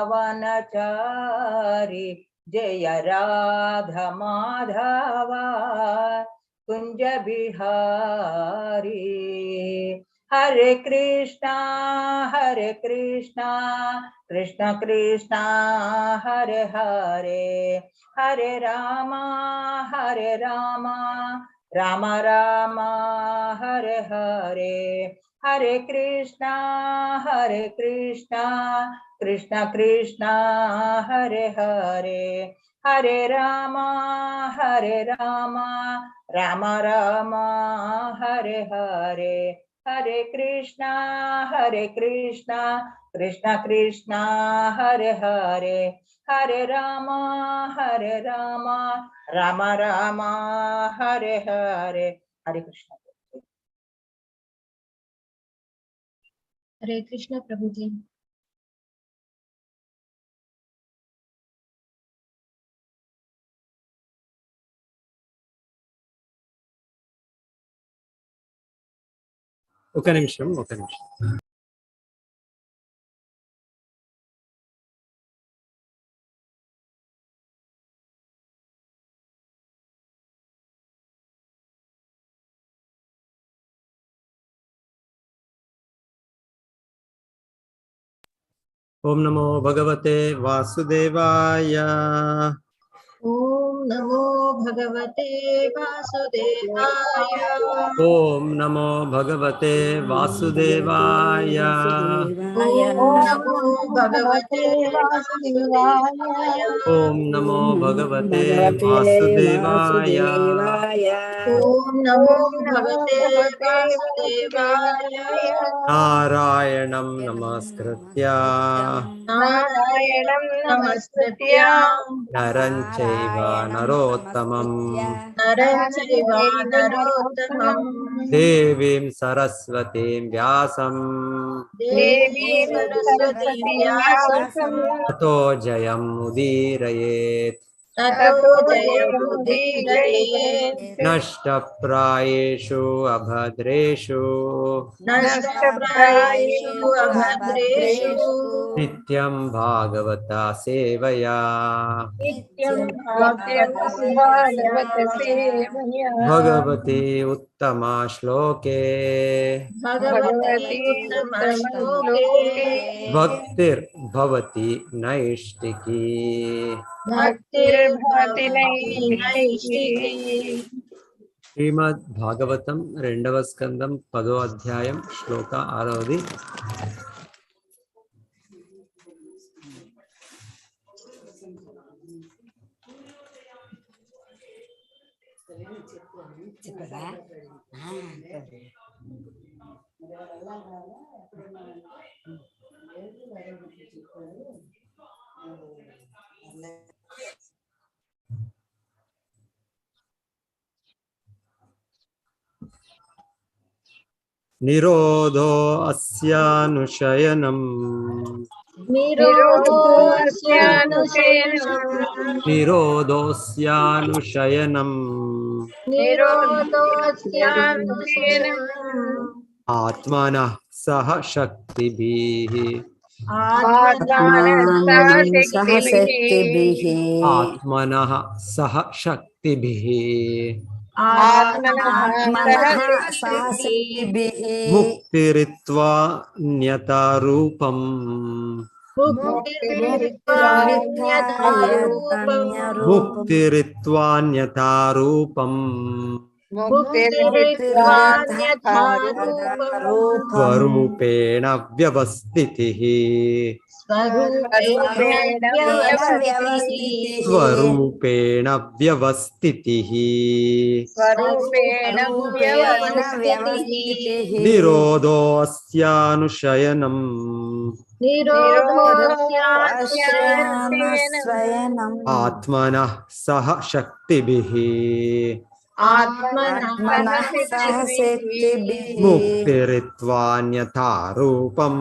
वनचारी जय राधा माधवा कुंज बिहारी। हरे कृष्णा कृष्ण कृष्ण हरे हरे, हरे रामा राम राम हरे हरे। हरे कृष्णा कृष्ण कृष्ण हरे हरे, हरे राम राम राम हरे हरे। हरे कृष्णा कृष्ण कृष्ण हरे हरे, हरे राम राम राम हरे हरे। हरे कृष्ण। हरे कृष्ण प्रभु जी। ఒక నిమిషం ओम नमो भगवते वासुदेवाय। ओम नमो भगवते वासुदेवाय। ओम नमो भगवते वासुदेवाय। ओम नमो भगवते वासुदेवाय। ओम नमो भगवते वासुदेवाय। ओम नमो भगवते वासुदेवाय। नारायणं नमस्कृत्य नारायणं नमस्कृत्य नरं चैव नरोत्तमं नरं चैव नरोत्तमं देवीं सरस्वतीं व्यासं देवीं सरस्वतीं व्यासं ततो जयमुदीरयेत्। ततो जयमुदीरयेत्। नष्टप्रायेषु अभद्रेषु नष्टप्रायेषु अभद्रेषु नित्यं भागवता सेवया नित्यं भागवत सेवया भगवती उत्तमा श्लोके भगवती उत्तमश्लोके भक्तिर्भवति नैष्टिकी। भक्तिर्भवति नैष्टिकी। శ్రీమద్ భాగవతం రెండవ స్కందం 10వ అధ్యాయం శ్లోక 6వ. నిరోధో అస్యానుశయనం నిరోధోస్యానుశయనం ఆత్మనః సహ శక్తిభిః ఆత్మనః సహ శక్తిభిః ముక్తిరిత్వా న్యతా రూపం ముక్తిరిత్వాన్యథా రూపం స్వరూపేణ వ్యవస్థితిః స్వరూపేణ వ్యవస్థితిః నిరోధోస్యానుశయనం ఆత్మనః సహ శక్తిభిః ముక్తిరిత్వాన్యథా రూపం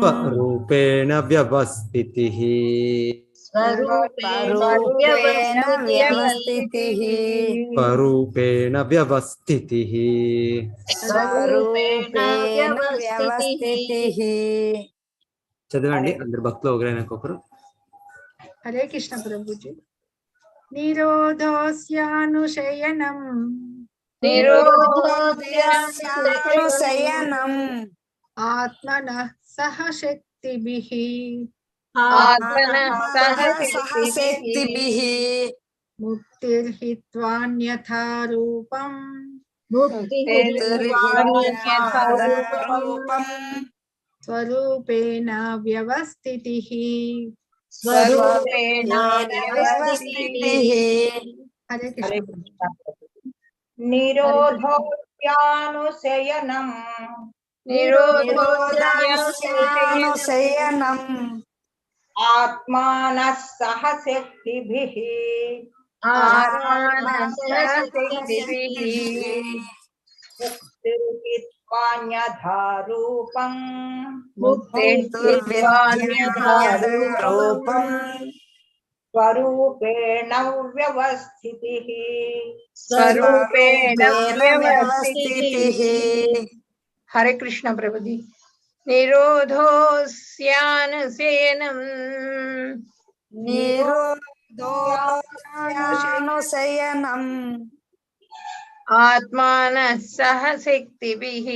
స్వరూపేణ వ్యవస్థితిః स्वरूपेण व्यवस्थितिः स्वरूपेण व्यवस्थितिः स्वरूपेण व्यवस्थितिः చదవండి అందరు భక్తులు ఒకరైనాకొకరు. हरे कृष्ण प्रभु जी. निरोधोऽस्यानुशयनम् निरोधोऽस्यानुशयनम् आत्मनः सह शक्तिभिः आत्मनः सह शक्तिभिः मुक्तिर्हित्वान्यथा रूपम् मुक्तिर्हित्वान्यथारूपम् स्वरूपेण व्यवस्थितिः. स्वरूपेण व्यवस्थितिः. हरे हरे कृष्ण. कृष्ण. निरोधोऽस्यानुशयनम् निरोधोऽस्यानुशयनम् आत्मानः सह शक्तिभिः आत्मानः सह शक्तिभिः मुक्तिर्हित्वान्यथा रूपम् मुक्तिर्हित्वान्यथारूपम् स्वरूपेण व्यवस्थितिः स्वरूपेण व्यवस्थितिः. हरे कृष्ण प्रभु जी. निरोधोऽस्यानुशयनम् निरोधोऽस्यानुशयनम् आत्मानः सह शक्तिभिः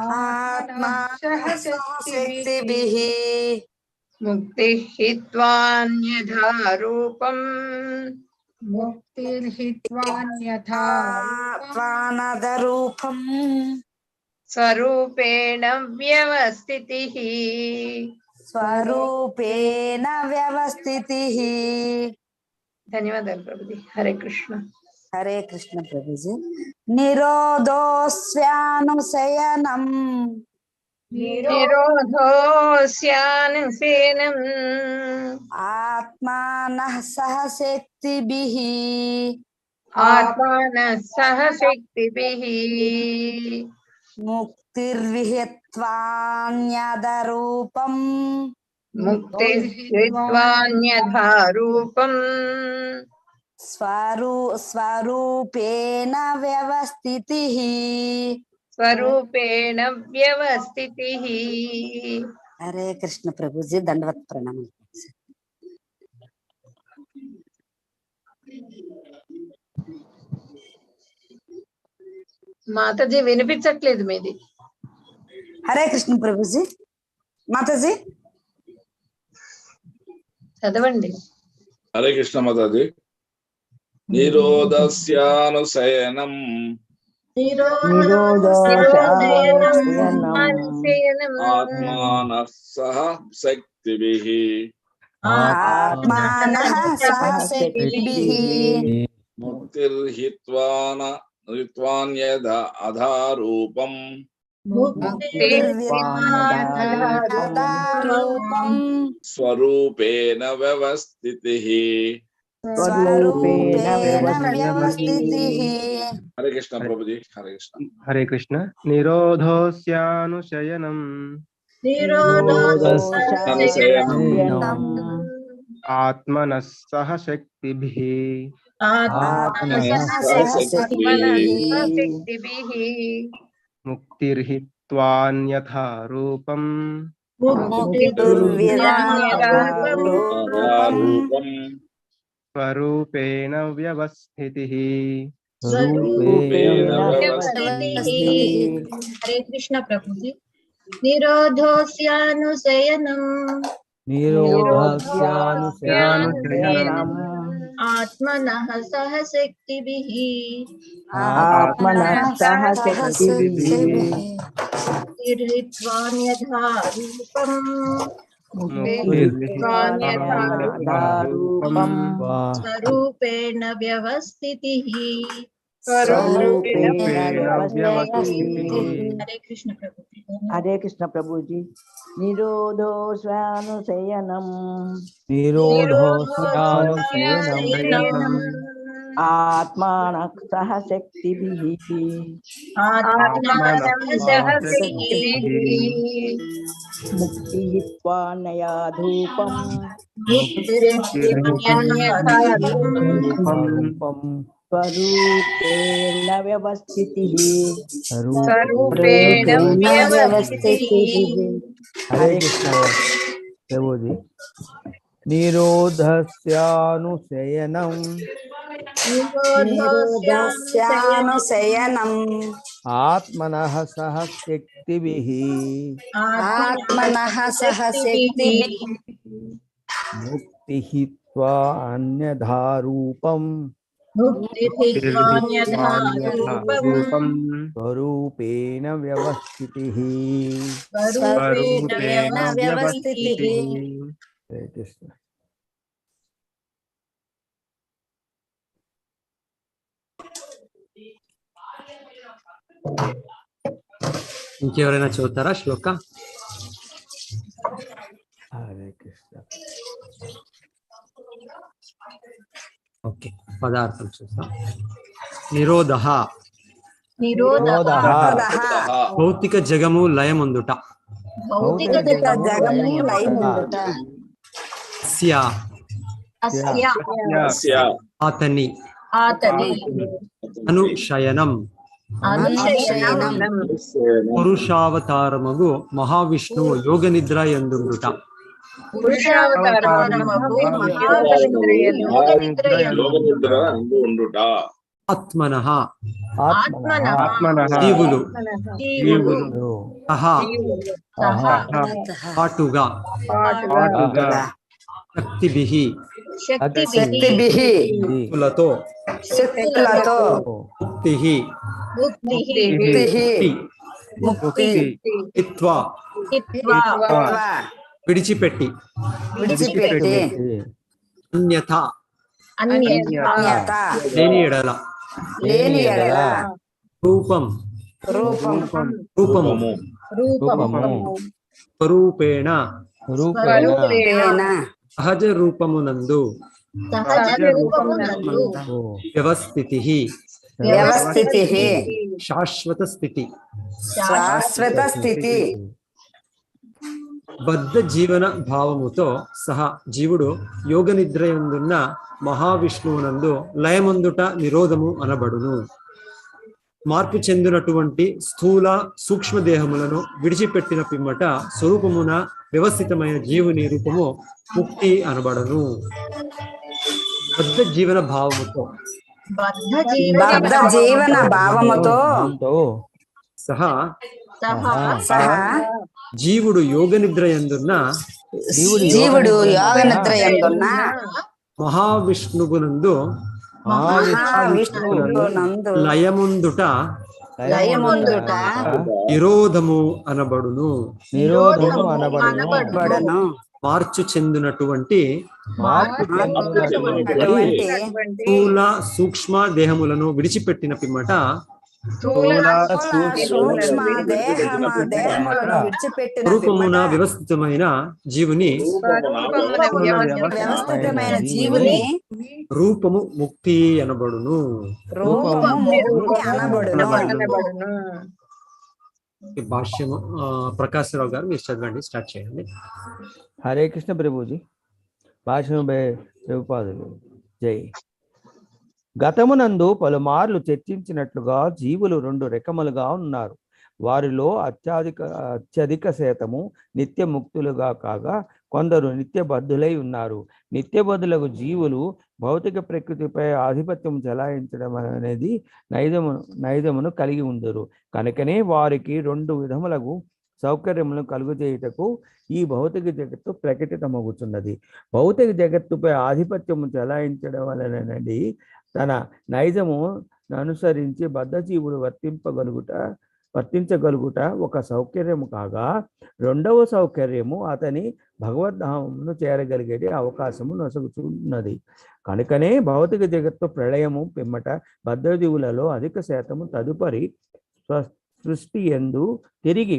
आत्मानः सह शक्तिभिः मुक्तिर्हित्वान्यथा रूपम् मुक्तिर्हित्वान्यथा त्वानदरूपम् स्वरूपेण व्यवस्थितिः स्वरूपेण व्यवस्थितिः. धन्यवादाలు प्रभु जी. हरे कृष्ण. हरे कृष्ण प्रभु जी. निरोधोऽस्यानुशयनम् निरोधोऽस्यानुशयनम् आत्मानः सह शक्तिभिः आत्मानः सह शक्तिभिः मुक्तिर्विहित्वान्यदरूपम् मुक्तिर्हित्वान्यथा रूपम् स्वरूपेण व्यवस्थितिः. स्वरूपेण व्यवस्थितिः. हरे कृष्ण प्रभु जी. दंडवत प्रणाम. మాతాజీ వినిపించట్లేదు మీది. हरे कृष्ण प्रभु जी. माताजी చదవండి. हरे कृष्ण माताजी. निरोधस्यानुशयनम् निरोधोऽस्यानुशयनम् आत्मानः सह शक्तिभिः आत्मानः सह शक्तिभिः मुक्तिर्हित्वान्यथारूपम् मुक्तिर्विहित्वान्यथारूपम् स्वरूपेण व्यवस्थितिः. स्वरूपेण व्यवस्थितिः. हरे कृष्ण प्रभु जी. हरे कृष्ण. हरे कृष्ण. निरोधोऽस्यानुशयनम् आत्मनः सह शक्तिभिः शक्तिभिः मुक्तिर्हित्वान्यथा रूपम् रूपम् स्वरूपेण व्यवस्थितिः. स्वरूपेण व्यवस्थितिः. हरे कृष्ण प्रभु जी. निरोधोऽस्यानुशयनम् आत्मनः सह शक्तिभिः मुक्तिर्हित्वान्यथा रूपम् स्वरूपेण व्यवस्थितिः. हरे कृष्ण प्रभु जी. हरे कृष्ण प्रभु जी. निरोधोऽस्यानुशयनम् ఆత్మానః సహ శక్తిభిః ముక్తిహిత్వాన్యయా ధూపం స్వరూపేణ వ్యవస్థితిః స్వరూపేణ హరే కృష్ణ ప్రభుజీ నిరోధస్యానుశయనం నిరోధస్యానుశయనం ఆత్మనః సహ శక్తిభిః ఆత్మనః సహ శక్తిభిః ముక్తిహిత్వా అన్యథా రూపం రూపం స్వరూపేణ వ్యవస్థితిః స్వరూపేణ వ్యవస్థితిః. హరే కృష్ణ. ఇంకెవరైనా చదువుతారా శ్లోక? హరే కృష్ణ. ఓకే, పదార్థం చూస్తాం. నిరోధః నిరోధః భౌతిక జగము లయమందుట. భౌతిక జగము లయముందుట. స్య అస్య అతని ఆతని అనుశయనం అనుశయనం పురుషావతారమగు మహావిష్ణువు యోగ నిద్ర యందుండుట. యోగనిద్ర అందు ఉండుట. ఆత్మనః ఆత్మనః జీవులు జీవులు సహా పాటుగా పాటుగా శక్తిభిః శక్తిభిః శక్తులతో శక్తులతో ముక్తిః ముక్తిః ముక్తి హిత్వా విడిచిపెట్టి విడిచిపెట్టి అన్యథ అన్యత లేని ఎడల లేని ఎడల రూపం రూపం రూపము రూపము స్వరూపేణ రూపేణ సహజ రూపమునందు వ్యవస్థితిః వ్యవస్థితిః శాశ్వత స్థితి శాశ్వత స్థితి బద్ధ జీవన భావముతో సహా జీవుడు యోగ నిద్రయందున్న మహావిష్ణువునందు లయమందుట నిరోధము అనబడును. మార్పు చెందినటువంటి స్థూల సూక్ష్మ దేహములను విడిచిపెట్టిన పిమ్మట స్వరూపమున వ్యవస్థితమైన జీవుని రూపము ముక్తి అనబడను. బద్ధ జీవన భావముతో బద్ధ జీవన భావముతో సహా సహా జీవుడు యోగ నిద్ర యందున్న జీవుడు యోగ నిద్ర యందున్న మహావిష్ణువునందు మహావిష్ణువునందు లయముందుట లయముందుట నిరోధము అనబడును. నిరోధము అనబడును. మార్చు చెందినటువంటి అటువంటి స్థూల సూక్ష్మ దేహములను విడిచిపెట్టిన పిమ్మట సూక్ష్మ దేహములను విడిచిపెట్టిన రూపమున వ్యవస్థితమైన జీవుని వ్యవస్థితమైన జీవుని రూపము ముక్తి అనబడును. రూపము ముక్తి అనబడును. ఈ భాష్యము ప్రకాశరావు గారు మీరు చదవండి, స్టార్ట్ చేయండి. హరే కృష్ణ ప్రభుజీ. భాష్యం ప్రభుపాదులు జై. గతమునందు పలుమార్లు చర్చించినట్లుగా జీవులు రెండు రకములుగా ఉన్నారు. వారిలో అత్యధిక శాతము నిత్య ముక్తులుగా కాగా కొందరు నిత్యబద్ధులై ఉన్నారు. నిత్యబద్ధులకు జీవులు భౌతిక ప్రకృతిపై ఆధిపత్యం చెలాయించడం అనేది నైజమును కలిగి ఉందరు. కనుకనే వారికి రెండు విధములకు సౌకర్యములను కలుగజేయుటకు ఈ భౌతిక జగత్తు ప్రకటితమగుతున్నది. భౌతిక జగత్తుపై ఆధిపత్యము చెలాయించడం వలనది తన నైజము అనుసరించి బద్ధజీవుడు వర్తించగలుగుట ఒక సౌకర్యము కాగా, రెండవ సౌకర్యము అతని భగవద్ధామమును చేరగలిగే అవకాశము నొసగుతున్నది. కనుకనే భౌతిక జగత్తు ప్రళయము పిమ్మట బద్ధజీవులలో అధిక శాతము తదుపరి సృష్టి యందు తిరిగి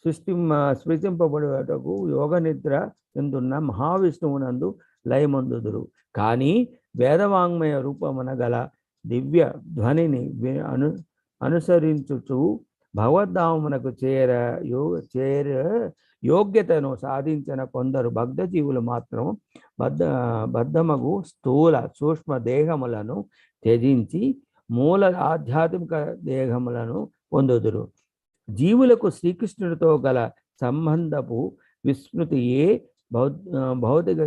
సృష్టింపబడుటకు యోగ నిద్ర ఎందున్న మహావిష్ణువునందు లయమందుదురు. కానీ వేదవాంగ్మయ రూపమున గల దివ్య ధ్వనిని అనుసరించుచు భగవద్ధామమునకు చేర యోగ్యతను సాధించిన కొందరు బద్ధజీవులు మాత్రం బద్ధమగు స్థూల సూక్ష్మ దేహములను త్యజించి మూల ఆధ్యాత్మిక దేహములను పొందుదురు. జీవులకు శ్రీకృష్ణుడితో గల సంబంధపు విస్మృతియే భౌతిక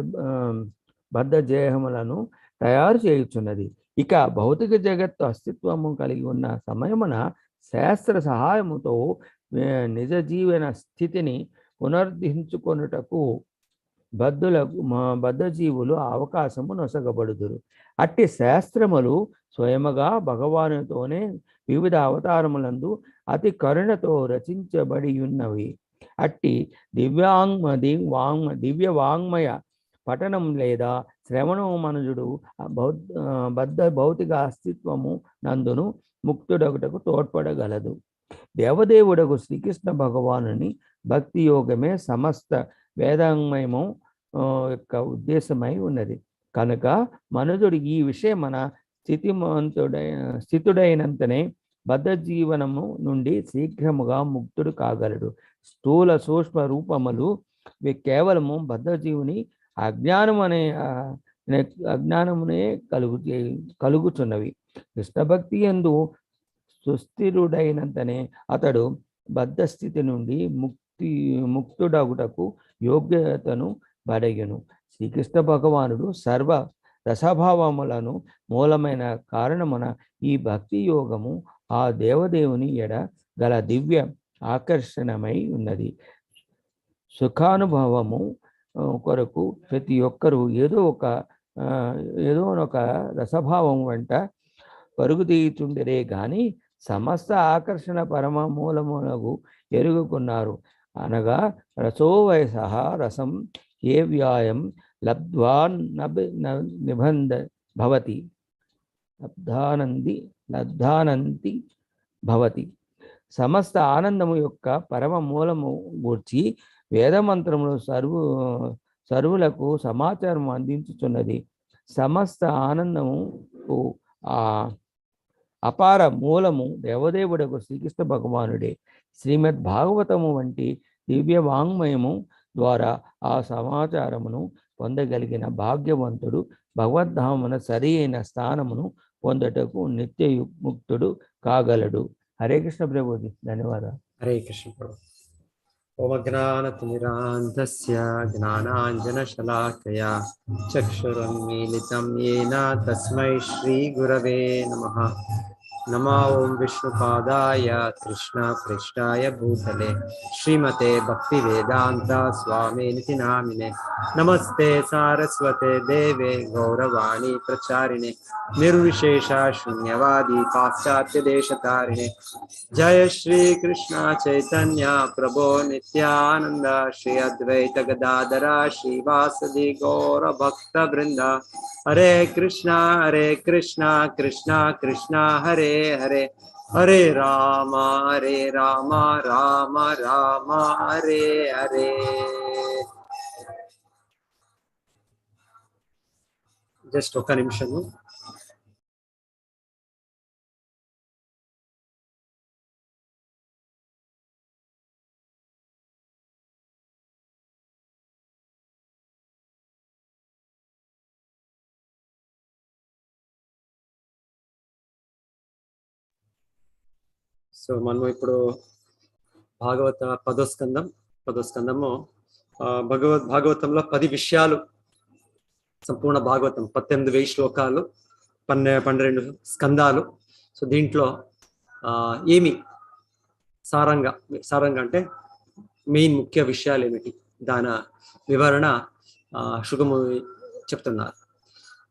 బద్ధదేహములను తయారు చేయుచున్నది. ఇక భౌతిక జగత్తు అస్తిత్వము కలిగి ఉన్న సమయమున శాస్త్ర సహాయముతో నిజ జీవన స్థితిని పునరుద్ధరించుకొనుటకు బద్ధజీవులు అవకాశము నొసగబడుదురు. అట్టి శాస్త్రములు స్వయముగా భగవానుతోనే వివిధ అవతారములందు అతి కరుణతో రచించబడి ఉన్నవి. అట్టి దివ్య వాంగ్మయ పఠనం లేదా శ్రవణం మనుజుడు భౌతిక అస్తిత్వము నందును ముక్తుడొకటకు తోడ్పడగలదు. దేవదేవుడకు శ్రీకృష్ణ భగవానుని భక్తి యోగమే సమస్త వేదాంగమయము యొక్క ఉద్దేశమై ఉన్నది. కనుక మనుజుడు ఈ విషయమన స్థితుడైనంతనే బద్ధ జీవనము నుండి శీఘ్రముగా ముక్తుడు కాగలడు. స్థూల సూక్ష్మ రూపములు కేవలము బద్ధజీవుని అజ్ఞానమునే కలుగుచున్నవి. కృష్ణభక్తి యందు సుస్థిరుడైనంతనే అతడు బద్ధ స్థితి నుండి ముక్తుడగుటకు యోగ్యతను బడయును. శ్రీకృష్ణ భగవానుడు సర్వ రసభావములను మూలమైన కారణమున ఈ భక్తి యోగము ఆ దేవదేవుని ఎడ గల దివ్య ఆకర్షణమై ఉన్నది. సుఖానుభవము కొరకు ప్రతి ఒక్కరూ ఏదో ఒక రసభావం వెంట పరుగుతీయుచుండరే గాని సమస్త ఆకర్షణ పరమ మూలమునకు ఎరుగుకున్నారు. అనగా రసోవయస రసం ఏ వ్యాయం లబ్ధ్వా నిబంధ భవతి లబ్ధానంతి భవతి. సమస్త ఆనందము యొక్క పరమ మూలము గూర్చి వేదమంత్రములు సర్వులకు సమాచారం అందించుచున్నది. సమస్త ఆనందము అపార మూలము దేవదేవుడకు శ్రీకృష్ణ భగవానుడే. శ్రీమద్ భాగవతము వంటి దివ్య వాంగ్మయము ద్వారా ఆ సమాచారమును పొందగలిగిన భాగ్యవంతుడు భగవద్ధామున సరి అయిన స్థానమును పొందటకు నిత్య ముక్తుడు కాగలడు. హరే కృష్ణ ప్రభుజీ, ధన్యవాదాలు. హరే కృష్ణ ప్రభు. ఓమజ్ఞానతిమిరాంధస్య జ్ఞానాంజనశలాకయా చక్షురున్మీలితం येन తస్మై శ్రీ గురవే నమః. నమో ఓం విష్ణుపాదాయ కృష్ణ పృష్ఠాయ భూతలే శ్రీమతే భక్తి వేదాంత స్వామినితి నామినే. నమస్తే సారస్వతే దేవే గౌరవాణి ప్రచారిణే నిర్విశేష శూన్యవాది పాశ్చాత్య దేశతారిణే. జయ శ్రీ కృష్ణ చైతన్య ప్రభో నిత్యానంద శ్రీ అద్వైత గదాధర శ్రీవాసది గౌర భక్త బృంద. హరే కృష్ణ కృష్ణ కృష్ణ హరే హరే, హరే రామ రామ రామ హరే హరే. జస్ట్ ఒక నిమిషము. సో మనము ఇప్పుడు పదో స్కందము భాగవతంలో 10 విషయాలు, సంపూర్ణ భాగవతం 18,000 శ్లోకాలు, 12 స్కందాలు. సో దీంట్లో ఏమి సారంగా అంటే మెయిన్ ముఖ్య విషయాలు ఏమిటి, దాని వివరణ శుకము చెప్తున్నారు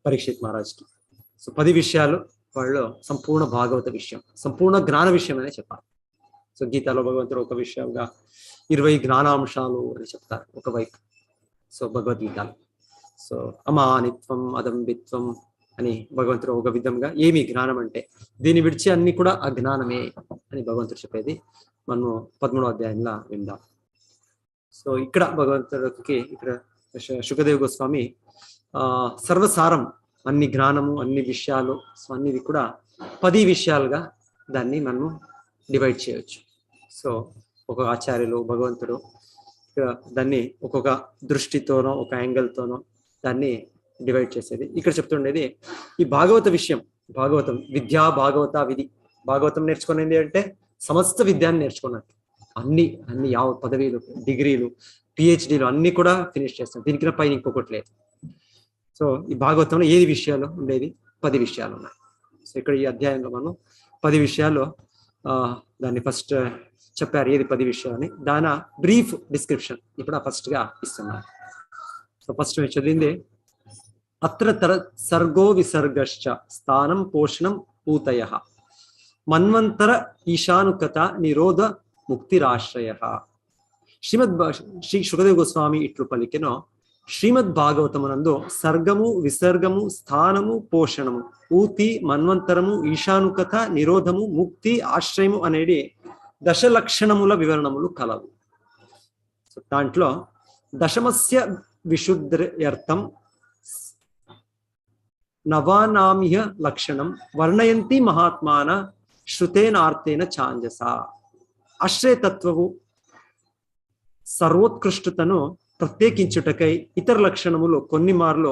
పరీక్షిత్ మహారాజ్కి. సో 10 విషయాలు వాళ్ళు సంపూర్ణ భాగవత విషయం, సంపూర్ణ జ్ఞాన విషయం అనే చెప్పాలి. సో గీతాలో భగవంతుడు ఒక విషయంగా 20 జ్ఞానాంశాలు అని చెప్తారు ఒకవైపు. సో భగవద్గీతలో సో అమానిత్వం అదంబిత్వం అని భగవంతుడు ఒక విధంగా ఏమి జ్ఞానం అంటే దీన్ని విడిచి అన్ని కూడా అజ్ఞానమే అని భగవంతుడు చెప్పేది మనము 13వ అధ్యాయంలో విందాం. సో ఇక్కడ భగవంతుడికి ఇక్కడ శుకదేవ్ గోస్వామి సర్వసారం అన్ని జ్ఞానము, అన్ని విషయాలు, సో అన్నిది కూడా 10 విషయాలుగా దాన్ని మనము డివైడ్ చేయవచ్చు. సో ఒక ఆచార్యులు, భగవంతుడు దాన్ని ఒక్కొక్క దృష్టితోనో ఒక యాంగిల్తోనో దాన్ని డివైడ్ చేసేది. ఇక్కడ చెప్తుండేది ఈ భాగవత విషయం. భాగవతం విద్యా భాగవత విధి. భాగవతం నేర్చుకునేది అంటే సమస్త విద్యాన్ని నేర్చుకున్నట్టు. అన్ని యావ పదవీలు, డిగ్రీలు, పిహెచ్డీలు అన్ని కూడా ఫినిష్ చేస్తాం. దీనికి పైన ఇంకొకటి లేదు. సో ఈ భాగవతంలో ఏది విషయాలు ఉండేది? 10 విషయాలు ఉన్నాయి. సో ఇక్కడ ఈ అధ్యాయంలో మనం 10 విషయాలు దాన్ని ఫస్ట్ చెప్పారు. ఏది 10 విషయాలు అని దాని బ్రీఫ్ డిస్క్రిప్షన్ ఇప్పుడు ఫస్ట్ గా ఇస్తున్నారు. సో ఫస్ట్ చదివింది అత్ర సర్గో విసర్గశ్చ స్థానం పోషణం పూతయ మన్వంతర ఈశానుకత నిరోధ ముక్తిరాశ్రయ. శ్రీ శుకదేవ గోస్వామి ఇట్లు పలికెనో శ్రీమద్ భాగవతమునందు సర్గము, విసర్గము, స్థానము, పోషణము, ఊతి, మన్వంతరము, ఈశానుకత, నిరోధము, ముక్తి, ఆశ్రయము అనేది దశలక్షణముల వివరణములు కలవు. సో దాంట్లో దశమస్య విశుద్ధ్యర్థం నవానామిహ లక్షణం వర్ణయంతి మహాత్మాన శ్రుతేనార్థేన ఛాంజస. ఆశ్రయతత్వము సర్వోత్కృష్టతను ప్రత్యేకించుటకై ఇతర లక్షణములు కొన్ని మార్లు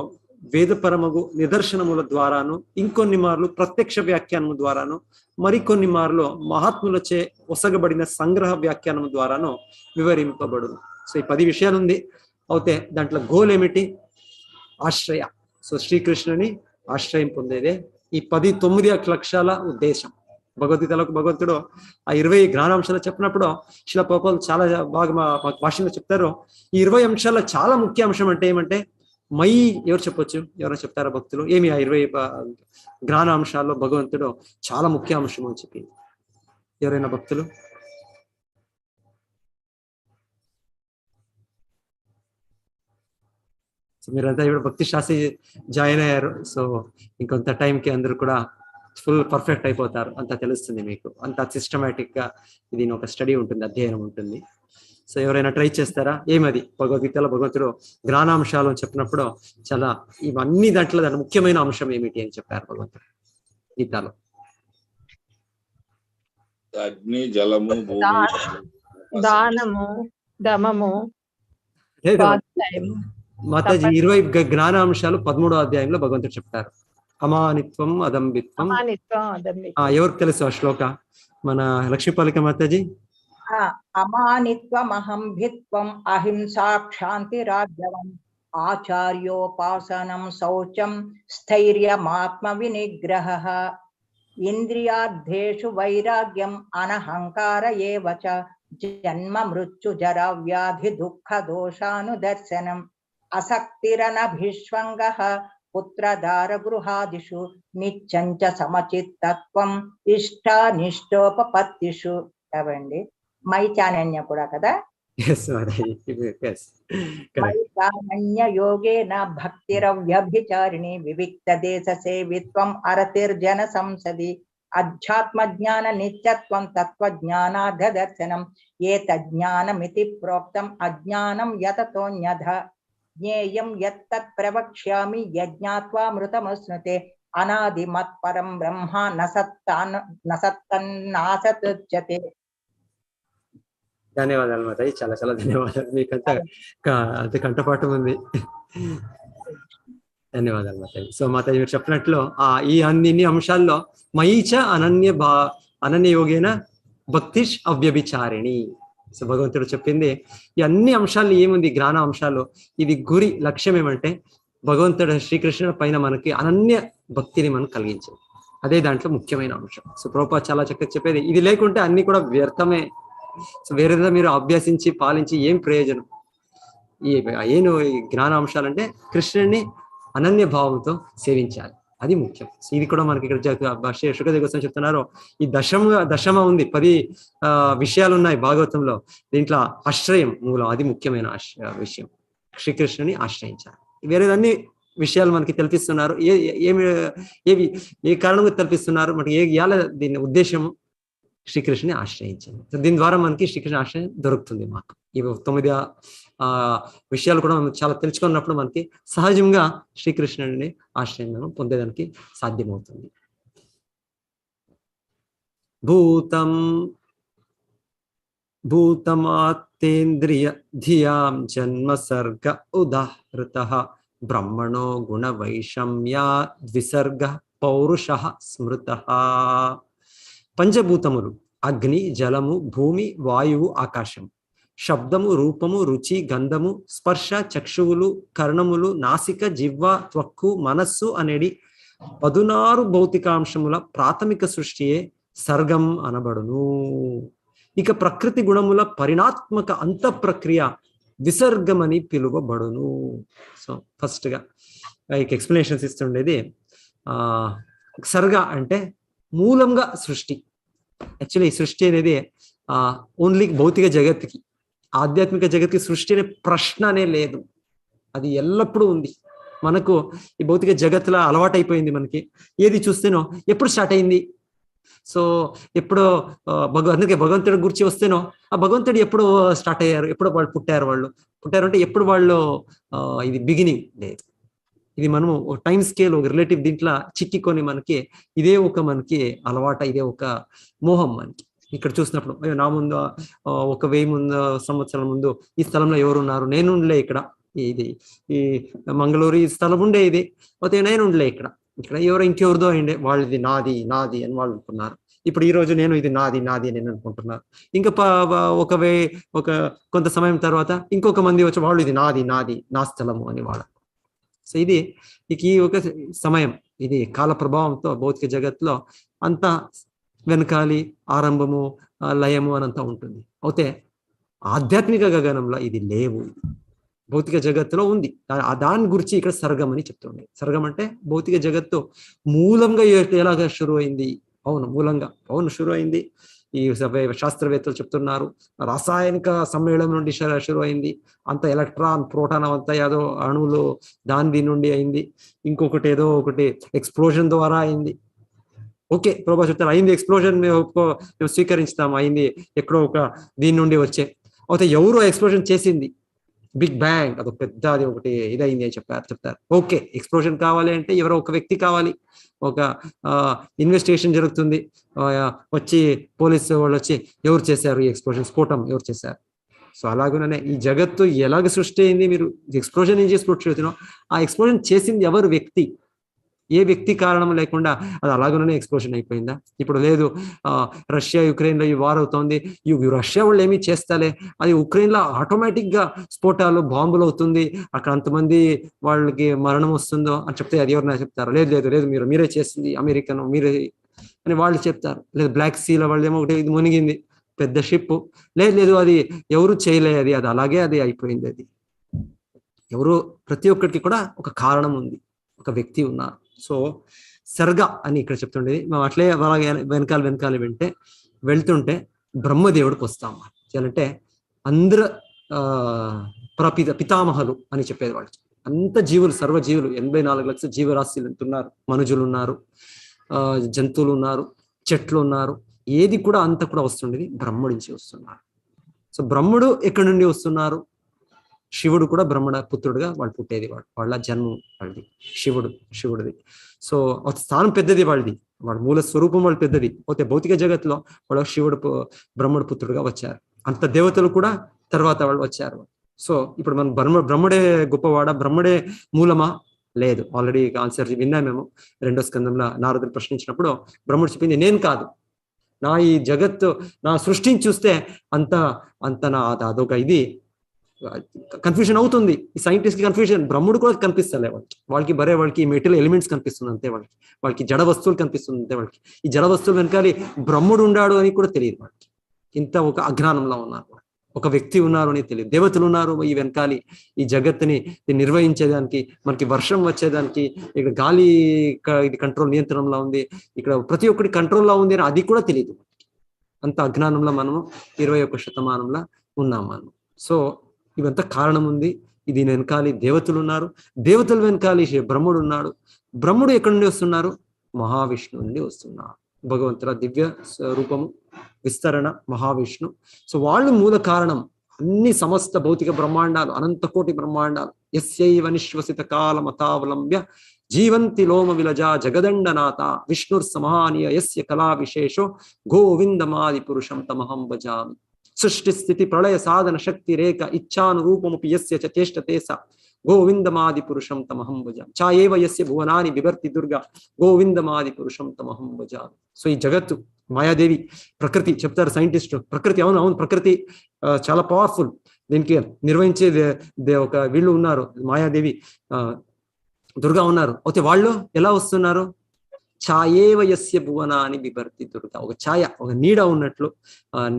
వేదపరమగు నిదర్శనముల ద్వారాను, ఇంకొన్ని మార్లు ప్రత్యక్ష వ్యాఖ్యానము ద్వారాను, మరికొన్ని మార్లు మహాత్ములచే ఒసగబడిన సంగ్రహ వ్యాఖ్యానము ద్వారాను వివరింపబడును. సో ఈ 10 విషయాలు ఉంది. అయితే దాంట్లో గోల్ ఏమిటి? ఆశ్రయ. సో శ్రీకృష్ణుని ఆశ్రయం పొందేదే ఈ 9 లక్షల ఉద్దేశం. భగవద్గీతలకు భగవంతుడు ఆ 20 జ్ఞానాంశాలు చెప్పినప్పుడు శిలా ప్రభుపాదులు చాలా బాగా మా భాషలో చెప్తారు. ఈ 20 అంశాల చాలా ముఖ్య అంశం అంటే ఏమంటే మై. ఎవరు చెప్పొచ్చు? ఎవరైనా చెప్తారా భక్తులు? ఏమి ఆ 20 జ్ఞానాంశాల్లో భగవంతుడు చాలా ముఖ్య అంశం అని చెప్పి ఎవరైనా భక్తులు? సో మీరంతా ఇప్పుడు భక్తి శాస్త్రి జాయిన్ అయ్యారు. సో ఇంకొంత టైంకి అందరూ కూడా ఫుల్ పర్ఫెక్ట్ అయిపోతారు. అంతా తెలుస్తుంది మీకు. అంత సిస్టమేటిక్ గా దీని ఒక స్టడీ ఉంటుంది, అధ్యయనం ఉంటుంది. సో ఎవరైనా ట్రై చేస్తారా? ఏమది భగవద్గీతలో భగవంతుడు జ్ఞానాంశాలు అని చెప్పినప్పుడు చాలా ఇవన్నీ దాంట్లో దాని ముఖ్యమైన అంశం ఏమిటి అని చెప్పారు భగవంతుడు గీతాలో? అగ్ని, జలము, దానము, దమము, మాతాజీ 20 జ్ఞానాంశాలు 13వ అధ్యాయంలో భగవంతుడు చెప్తారు. అమానిత్వం, అదంబిత్వం. ఎవరికి తెలుసు ఆ శ్లోక? మన లక్ష్మీపాలిక మాతాజీ. అమానిత్వమహంభిత్వం అహింసా క్షాంతిరాజ్యవం ఆచార్యోపాసనం శౌచం స్థైర్యమాత్మ వినిగ్రహః ఇంద్రియార్థేషు వైరాగ్యం అనహంకార ఏవ చ జన్మ మృత్యు జరా వ్యాధి దుఃఖ దోషానుదర్శనం అసక్తిరనభిష్వంగః పుత్రదార గృహాదిషు నిత్యంచ సమచిత్తత్వం ఇష్టానిష్టోపపత్తిషు. అవండి మై చానన్య కూడా కదా. మై యోగేన భక్తిరవ్యభిచారిణి వివిక్త దేశ సేవిత్వం అరతిర్జన సంసది అధ్యాత్మ జ్ఞాన నిత్యత్వం తత్వజ్ఞానార్థ దర్శనం ఏతజ్ఞానమితి ప్రోక్తం అజ్ఞానం యతతోన్యథ జ్ఞేయం యత్తత్ ప్రవక్ష్యామి యజ్ఞాత్వా మృతమశ్నుతే అనాది మత్పరం బ్రహ్మ నసత్తన్నాసతుచ్యతే. ధన్యవాదాలు మాతాజీ, చాలా చాలా ధన్యవాదాలు. మీకంతా అంత కంఠపాఠం ఉంది. ధన్యవాదాలు మాతాజీ. సో మాతాజీ మీరు చెప్పినట్లు ఈ అన్ని అంశాల్లో మయిచ అనన్య యోగేన భక్తిష్ అవ్యభిచారిణి. సో భగవంతుడు చెప్పింది ఈ అన్ని అంశాలు ఏముంది? జ్ఞాన అంశాలు. ఇది గురి లక్ష్యం ఏమంటే భగవంతుడు శ్రీకృష్ణుడి పైన మనకి అనన్య భక్తిని మనం కలిగించేది. అదే దాంట్లో ముఖ్యమైన అంశం. సో ప్రభుపాద చాలా చక్కగా చెప్పేది, ఇది లేకుంటే అన్ని కూడా వ్యర్థమే. సో వేరేదో మీరు అభ్యసించి పాలించి ఏం ప్రయోజనం? ఈ జ్ఞానాంశాలంటే కృష్ణుడిని అనన్య భావంతో సేవించాలి, అది ముఖ్యం. సో ఇది కూడా మనకి ఇక్కడ శుకదేవ గోస్వామి చెప్తున్నారు. ఈ దశమ ఉంది, 10 విషయాలు ఉన్నాయి భాగవతంలో. దీంట్లో ఆశ్రయం మూలం, అది ముఖ్యమైన విషయం. శ్రీకృష్ణుని ఆశ్రయించాలి. వేరేదన్ని విషయాలు మనకి తెలిపిస్తున్నారు. ఏ కారణంగా తెలిపిస్తున్నారు మనకి? దీని ఉద్దేశము శ్రీకృష్ణుని ఆశ్రయించింది. సో దీని ద్వారా మనకి శ్రీకృష్ణ ఆశ్రయం దొరుకుతుంది. మాకు ఈ 9 విషయాలు కూడా మనం చాలా తెలుసుకున్నప్పుడు మనకి సహజంగా శ్రీకృష్ణుడిని ఆశ్రయం మనం పొందేదానికి సాధ్యమవుతుంది. భూతమాత్తేంద్రియ ధియాం జన్మ సర్గ ఉదాహృతః బ్రహ్మణో గుణ వైషమ్యా ద్విసర్గ పౌరుషః స్మృతః. పంచభూతములు అగ్ని, జలము, భూమి, వాయువు, ఆకాశం, శబ్దము, రూపము, రుచి, గంధము, స్పర్శ, చక్షువులు, కర్ణములు, నాసిక, జిహ్వ, త్వక్కు, మనస్సు అనేది 16 భౌతికాంశముల ప్రాథమిక సృష్టియే సర్గం అనబడును. ఇక ప్రకృతి గుణముల పరిణాత్మక అంత ప్రక్రియ విసర్గమని పిలువబడును. సో ఫస్ట్ గా ఎక్స్ప్లెనేషన్స్ ఇస్తుండేది. సర్గ అంటే మూలంగా సృష్టి. యాక్చువల్లీ ఈ సృష్టి అనేది ఓన్లీ భౌతిక జగత్తుకి, ఆధ్యాత్మిక జగత్కి సృష్టి అనే ప్రశ్ననే లేదు. అది ఎల్లప్పుడూ ఉంది. మనకు ఈ భౌతిక జగత్తులో అలవాటైపోయింది. మనకి ఏది చూస్తేనో ఎప్పుడు స్టార్ట్ అయింది, సో ఎప్పుడో అందుకే భగవంతుడి గురించి వస్తేనో ఆ భగవంతుడు ఎప్పుడు స్టార్ట్ అయ్యారు, ఎప్పుడు వాళ్ళు పుట్టారు అంటే ఎప్పుడు వాళ్ళు ఇది బిగినింగ్ లేదు. ఇది మనము టైం స్కేల్ ఒక రిలేటివ్ దీంట్లో చిక్కికొని మనకి ఇదే ఒక మనకి అలవాట, ఇదే ఒక మోహం మనకి. ఇక్కడ చూసినప్పుడు అయ్యో నా ముందు 1000 సంవత్సరాల ముందు ఈ స్థలంలో ఎవరున్నారు, నేను ఉండలే ఇక్కడ, ఇది ఈ మంగళూరు ఈ స్థలం ఉండే, ఇది పోతే నేను ఉండలే ఇక్కడ ఎవరో ఇంకెవరిదో అయిండే, వాళ్ళది నాది నాది అని వాళ్ళు అనుకున్నారు. ఇప్పుడు ఈ రోజు నేను ఇది నాది నాది అని నేను అనుకుంటున్నారు. ఇంకా ఒక కొంత సమయం తర్వాత ఇంకొక మంది వచ్చి వాళ్ళు ఇది నాది నాది నా స్థలము అని వాళ్ళు. సో ఇది ఈ ఒక సమయం, ఇది కాల ప్రభావంతో భౌతిక జగత్తులో అంతా వెనకాలి ఆరంభము లయము అనంతా ఉంటుంది. అయితే ఆధ్యాత్మిక గగనంలో ఇది లేవు, భౌతిక జగత్తులో ఉంది. దాని గురించి ఇక్కడ సర్గం అని చెప్తుంది. సర్గం అంటే భౌతిక జగత్తు మూలంగా ఎలాగా షురు అయింది. మూలంగా షురు అయింది. ఈ శాస్త్రవేత్తలు చెప్తున్నారు రాసాయనిక సమ్మేళనం నుండి షురు అయింది. అంత ఎలక్ట్రాన్ ప్రోటాన్ అంతా ఏదో అణువులు దాని నుండి అయింది. ఇంకొకటి ఏదో ఒకటి ఎక్స్ప్లోజన్ ద్వారా అయింది. ఓకే ప్రభా చెప్తారు అయింది, ఎక్స్ప్లోజన్ మేము స్వీకరించుతాము, అయింది ఎక్కడో ఒక దీని నుండి వచ్చే. అయితే ఎవరు ఎక్స్ప్లోజన్ చేసింది, బిగ్ బ్యాంగ్ అదొక పెద్ద అది ఒకటి ఇదైంది అని చెప్తారు. ఓకే ఎక్స్ప్లోజన్ కావాలి అంటే ఎవరో ఒక వ్యక్తి కావాలి, ఒక ఇన్వెస్టిగేషన్ జరుగుతుంది, వచ్చి పోలీసు వాళ్ళు వచ్చి ఎవరు చేశారు ఈ ఎక్స్ప్లోజన్, స్ఫోటం ఎవరు చేశారు. సో అలాగనే ఈ జగత్తు ఎలాగ సృష్టి అయింది, మీరు ఎక్స్ప్లోజన్ ఏం చేసి చూస్తున్నాం, ఆ ఎక్స్ప్లోజన్ చేసింది ఎవరు వ్యక్తి, ఏ వ్యక్తి కారణం లేకుండా అది అలాగనే ఎక్స్ప్లోజన్ అయిపోయిందా. ఇప్పుడు లేదు రష్యా యుక్రెయిన్లో ఈ వార్ అవుతోంది, రష్యా వాళ్ళు ఏమీ చేస్తాలే, అది ఉక్రెయిన్లో ఆటోమేటిక్ గా స్ఫోటాలు బాంబులు అవుతుంది, అక్కడ అంతమంది వాళ్ళకి మరణం వస్తుందో అని చెప్తే అది ఎవరైనా చెప్తారు లేదు లేదు లేదు మీరే చేసింది అమెరికన్ మీరే అని వాళ్ళు చెప్తారు. లేదు బ్లాక్ సీలో వాళ్ళు ఏమో ఒకటి ఇది మునిగింది పెద్ద షిప్, లేదు అది ఎవరు చేయలే, అది అలాగే అది అయిపోయింది. అది ఎవరు ప్రతి ఒక్కరికి కూడా ఒక కారణం ఉంది, ఒక వ్యక్తి ఉన్నారు. సో సర్గ అని ఇక్కడ చెప్తుండేది. మేము అట్లే వెనకాల వెళ్తుంటే బ్రహ్మదేవుడికి వస్తాం. అంటే అందరు పితామహులు అని చెప్పేది వాళ్ళకి. అంత జీవులు, సర్వజీవులు 84 లక్షల జీవరాశులు ఎంతున్నారు, మనుజులు ఉన్నారు, జంతువులు ఉన్నారు, చెట్లు ఉన్నారు, ఏది కూడా అంత కూడా వస్తుండేది బ్రహ్ముడి నుంచి వస్తున్నారు. సో బ్రహ్ముడు ఎక్కడి నుండి వస్తున్నారు, శివుడు కూడా బ్రహ్మణ పుత్రుడుగా వాళ్ళు పుట్టేది, వాళ్ళ జన్మం వాళ్ళది, శివుడిది. సో స్థానం పెద్దది వాళ్ళది, వాళ్ళ మూల స్వరూపం వాళ్ళు పెద్దది. పోతే భౌతిక జగత్తులో వాళ్ళు శివుడు బ్రహ్మణ పుత్రుడుగా వచ్చారు. అంత దేవతలు కూడా తర్వాత వాళ్ళు వచ్చారు. సో ఇప్పుడు మనం బ్రహ్మడే గొప్పవాడ, బ్రహ్మడే మూలమా, లేదు. ఆల్రెడీ ఆన్సర్ విన్నాం మేము 2వ స్కందంలో నారదుడు ప్రశ్నించినప్పుడు బ్రహ్ముడు చెప్పింది నేను కాదు, నా ఈ జగత్తు నా సృష్టిని చూస్తే అంత నా అదొక ఇది కన్ఫ్యూజన్ అవుతుంది. ఈ సైంటిస్ట్ కి కన్ఫ్యూజన్, బ్రహ్ముడు కూడా కనిపిస్తలే వాళ్ళకి వాళ్ళకి మెటీరియల్ ఎలిమెంట్స్ కనిపిస్తుంది అంతే, వాళ్ళకి జడ వస్తువులు కనిపిస్తుంది అంతే. వాళ్ళకి ఈ జడ వస్తువులు వెనకాలి బ్రహ్ముడు ఉన్నాడు అని కూడా తెలియదు వాళ్ళకి. ఇంత ఒక అజ్ఞానంలో ఉన్నారు, ఒక వ్యక్తి ఉన్నారు అని తెలియదు. దేవతలు ఉన్నారు ఈ వెనకాలి ఈ జగత్తుని నిర్వహించేదానికి, మనకి వర్షం వచ్చేదానికి, ఇక్కడ గాలి ఇది కంట్రోల్ నియంత్రణలో ఉంది, ఇక్కడ ప్రతి ఒక్కటి కంట్రోల్లో ఉంది అని అది కూడా తెలియదు. అంత అజ్ఞానంలో మనము 21వ శతమానంలో ఉన్నాం మనం. సో ఇవంతా కారణం ఉంది. ఇది వెనకాలి దేవతలు ఉన్నారు, దేవతల వెనకాలి బ్రహ్ముడు ఉన్నాడు. బ్రహ్ముడు ఎక్కడి నుండి వస్తున్నారు, మహావిష్ణువు నుండి వస్తున్నారు. భగవంతుల దివ్య రూపము, విస్తరణ మహావిష్ణు. సో వాళ్ళు మూల కారణం. అన్ని సమస్త భౌతిక బ్రహ్మాండాలు, అనంత కోటి బ్రహ్మాండాలు యస్యైవ నిశ్వసిత కాలమతావలంబ్య జీవంతి లోమ విలజా జగదండనాథ విష్ణుర్సమానీయ యస్య కళా విశేషో గోవిందమాది పురుషం తమహం భజామి. సృష్టి స్థితి ప్రళయ సాధన శక్తి రేఖ ఇచ్ఛానురూపముపి యస్య చ చేష్టతే స గోవిందమాది పురుషం తమహం భజామి. చాయేవ యస్య భువనాని బిభర్తి దుర్గా గోవిందమాది పురుషం తమహం భజామి. సో ఈ జగత్తు మాయాదేవి, ప్రకృతి చెప్తారు సైంటిస్టు, ప్రకృతి అవును ప్రకృతి చాలా పవర్ఫుల్. దీనికి నిర్వహించే ఒక వీళ్ళు ఉన్నారు, మాయాదేవి దుర్గా ఉన్నారు. అయితే వాళ్ళు ఎలా వస్తున్నారు? ఛాయేవ యస్య భువనాని బిభర్తి దుర్గా. ఒక ఛాయ, ఒక నీడ ఉన్నట్లు,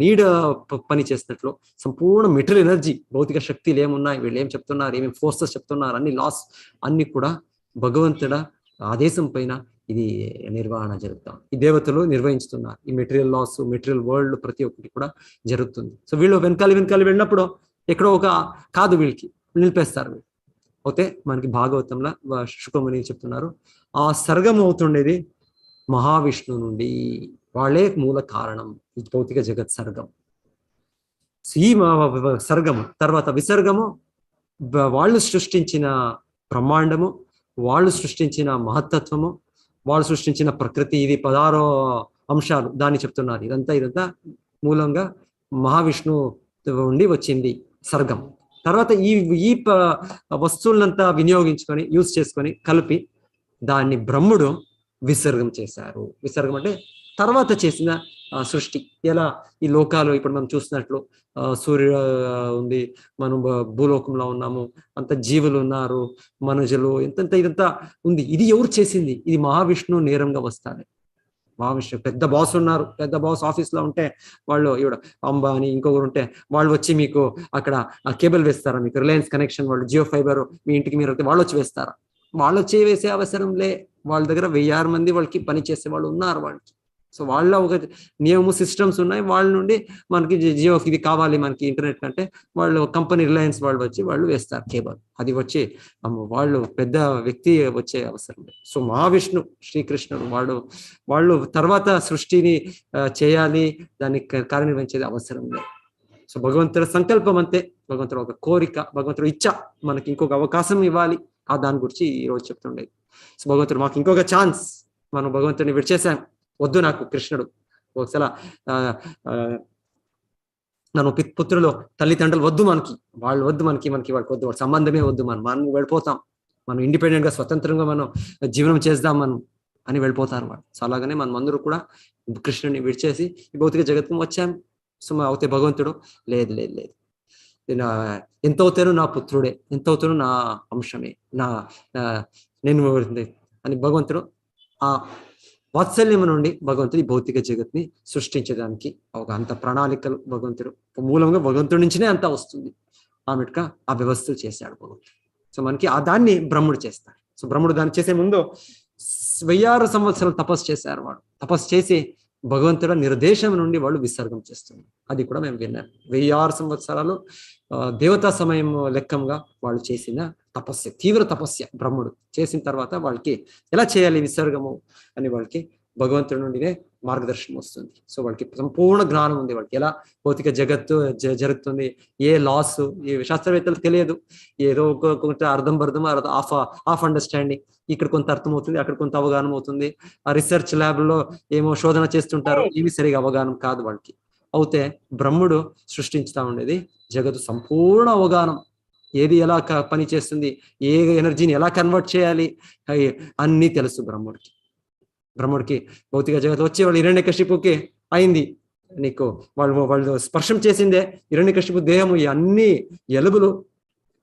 నీడ పని చేసినట్లు సంపూర్ణ మెటీరియల్ ఎనర్జీ, భౌతిక శక్తులు ఏమున్నాయి, వీళ్ళు ఏం చెప్తున్నారు, ఏమేమి ఫోర్సెస్ చెప్తున్నారు, అన్ని లాస్ అన్ని కూడా భగవంతుడ ఆదేశం పైన ఇది నిర్వహణ జరుగుతాం. ఈ దేవతలు నిర్వహించుతున్నారు. ఈ మెటీరియల్ లాస్, మెటీరియల్ వరల్డ్ ప్రతి ఒక్కటి కూడా జరుగుతుంది. సో వీళ్ళు వెనకాల వెళ్ళినప్పుడు ఎక్కడో ఒక కాదు వీళ్ళకి నిలిపేస్తారు వీళ్ళు. అయితే మనకి భాగవతంలో శుకముని చెప్తున్నారు, ఆ సర్గం అవుతుండేది మహావిష్ణు నుండి. వాళ్ళే మూల కారణం ఈ భౌతిక జగత్ సర్గం. ఈ సర్గము తర్వాత విసర్గము వాళ్ళు సృష్టించిన బ్రహ్మాండము, వాళ్ళు సృష్టించిన మహత్తత్వము, వాళ్ళు సృష్టించిన ప్రకృతి. ఇది 16 అంశాలు దాన్ని చెప్తున్నారు. ఇదంతా మూలంగా మహావిష్ణు ఉండి వచ్చింది సర్గం. తర్వాత ఈ వస్తువులంతా వినియోగించుకొని యూజ్ చేసుకొని కలిపి దాన్ని బ్రహ్ముడు విసర్గం చేశారు. విసర్గం అంటే తర్వాత చేసిన సృష్టి. ఎలా ఈ లోకాలు ఇప్పుడు మనం చూసినట్లు సూర్యుడు ఉంది, మనం భూలోకంలో ఉన్నాము, అంత జీవులు ఉన్నారు, మనుషులు, ఇదంతా ఉంది. ఇది ఎవరు చేసింది? ఇది మహావిష్ణు నేరంగా వస్తారు. మహావిష్ణు పెద్ద బాస్ ఉన్నారు, పెద్ద బాస్ ఆఫీస్లో ఉంటే వాళ్ళు ఇవిడ అంబానీ ఇంకొకరు ఉంటే వాళ్ళు వచ్చి మీకు అక్కడ కేబుల్ వేస్తారా, మీకు రిలయన్స్ కనెక్షన్ వాళ్ళు జియో ఫైబర్ మీ ఇంటికి మీరు వాళ్ళు వచ్చి వేస్తారా? వాళ్ళు వచ్చి వేసే అవసరం లే. వాళ్ళ దగ్గర 1000 మంది వాళ్ళకి పని చేసే వాళ్ళు ఉన్నారు వాళ్ళకి. సో వాళ్ళ ఒక నియమ సిస్టమ్స్ ఉన్నాయి. వాళ్ళ నుండి మనకి జియో ఇది కావాలి మనకి ఇంటర్నెట్ కంటే వాళ్ళు కంపెనీ రిలయన్స్ వాళ్ళు వచ్చి వాళ్ళు వేస్తారు కేబుల్. అది వచ్చి వాళ్ళు పెద్ద వ్యక్తి వచ్చే అవసరం లేదు. సో మహావిష్ణు శ్రీకృష్ణుడు వాళ్ళు తర్వాత సృష్టిని చేయాలి, దాన్ని కార్యనిర్వహించేది అవసరం లేదు. సో భగవంతుడి సంకల్పం అంతే, భగవంతుడు ఒక కోరిక, భగవంతుడు ఇచ్చ మనకి ఇంకొక అవకాశం ఇవ్వాలి. దాని గురించి ఈరోజు చెప్తుండేది. సో భగవంతుడు మాకు ఇంకొక ఛాన్స్, మనం భగవంతుడిని విడిచేసాం, వద్దు నాకు కృష్ణుడు ఒకసారి నన్ను పుత్రులు తల్లిదండ్రులు వద్దు మనకి, వాళ్ళు వద్దు మనకి వాళ్ళకి వద్దు, వాళ్ళ సంబంధమే వద్దు, మనం వెళ్ళిపోతాం, మనం ఇండిపెండెంట్ గా స్వతంత్రంగా మనం జీవనం చేద్దాం మనం అని వెళ్ళిపోతారు వాళ్ళు. సో అలాగనే మనం అందరూ కూడా కృష్ణుడిని విడిచేసి ఈ భౌతిక జగత్తుకు వచ్చాం. సో అవుతే భగవంతుడు లేదు ఎంత అవుతాను నా పుత్రుడే, ఎంత అవుతాను నా అంశమే, నేను అని భగవంతుడు ఆ వాత్సల్యం నుండి భగవంతుడు ఈ భౌతిక జగత్ని సృష్టించడానికి ఒక అంత ప్రణాళికలు భగవంతుడు మూలంగా భగవంతుడి నుంచినే అంతా వస్తుంది. ఆమెట్గా ఆ వ్యవస్థలు చేశాడు భగవంతుడు. సో మనకి దాన్ని బ్రహ్ముడు చేస్తాడు. సో బ్రహ్ముడు దాన్ని చేసే ముందు 1000 సంవత్సరాలు తపస్సు చేశారు. వాడు తపస్సు చేసి భగవంతుడు నిర్దేశం నుండి వాళ్ళు విసర్గం చేస్తున్నారు. అది కూడా మేము విన్నాం. 1000 సంవత్సరాలు దేవతా సమయం లెక్కంగా వాళ్ళు చేసిన తపస్య, తీవ్ర తపస్య బ్రహ్ముడు చేసిన తర్వాత వాళ్ళకి ఎలా చేయాలి విసర్గము అని వాళ్ళకి భగవంతుడి నుండినే మార్గదర్శనం వస్తుంది. సో వాళ్ళకి సంపూర్ణ జ్ఞానం ఉంది. వాళ్ళకి ఎలా భౌతిక జగత్తు జరుగుతుంది, ఏ లాస్, ఏ శాస్త్రవేత్తలకు తెలియదు. ఏదో కొంత అర్థం ఆఫ్ అండర్స్టాండింగ్, ఇక్కడ కొంత అర్థం అవుతుంది, అక్కడ కొంత అవగాహన అవుతుంది. ఆ రీసెర్చ్ ల్యాబ్ లో ఏమో శోధన చేస్తుంటారు, ఇవి సరిగా అవగాహన కాదు వాళ్ళకి. అయితే బ్రహ్ముడు సృష్టించుతా ఉండేది జగత్తు సంపూర్ణ అవగాహనం, ఏది ఎలా పని చేస్తుంది, ఏ ఎనర్జీని ఎలా కన్వర్ట్ చేయాలి, అన్నీ తెలుసు బ్రహ్ముడికి. భౌతిక జగత్తు వచ్చి వాళ్ళు హిరణ్యకశిపుకి అయింది, నీకు వాళ్ళు స్పర్శం చేసిందే హిరణ్యకశిపు దేహము, ఈ అన్ని ఎలుగులు,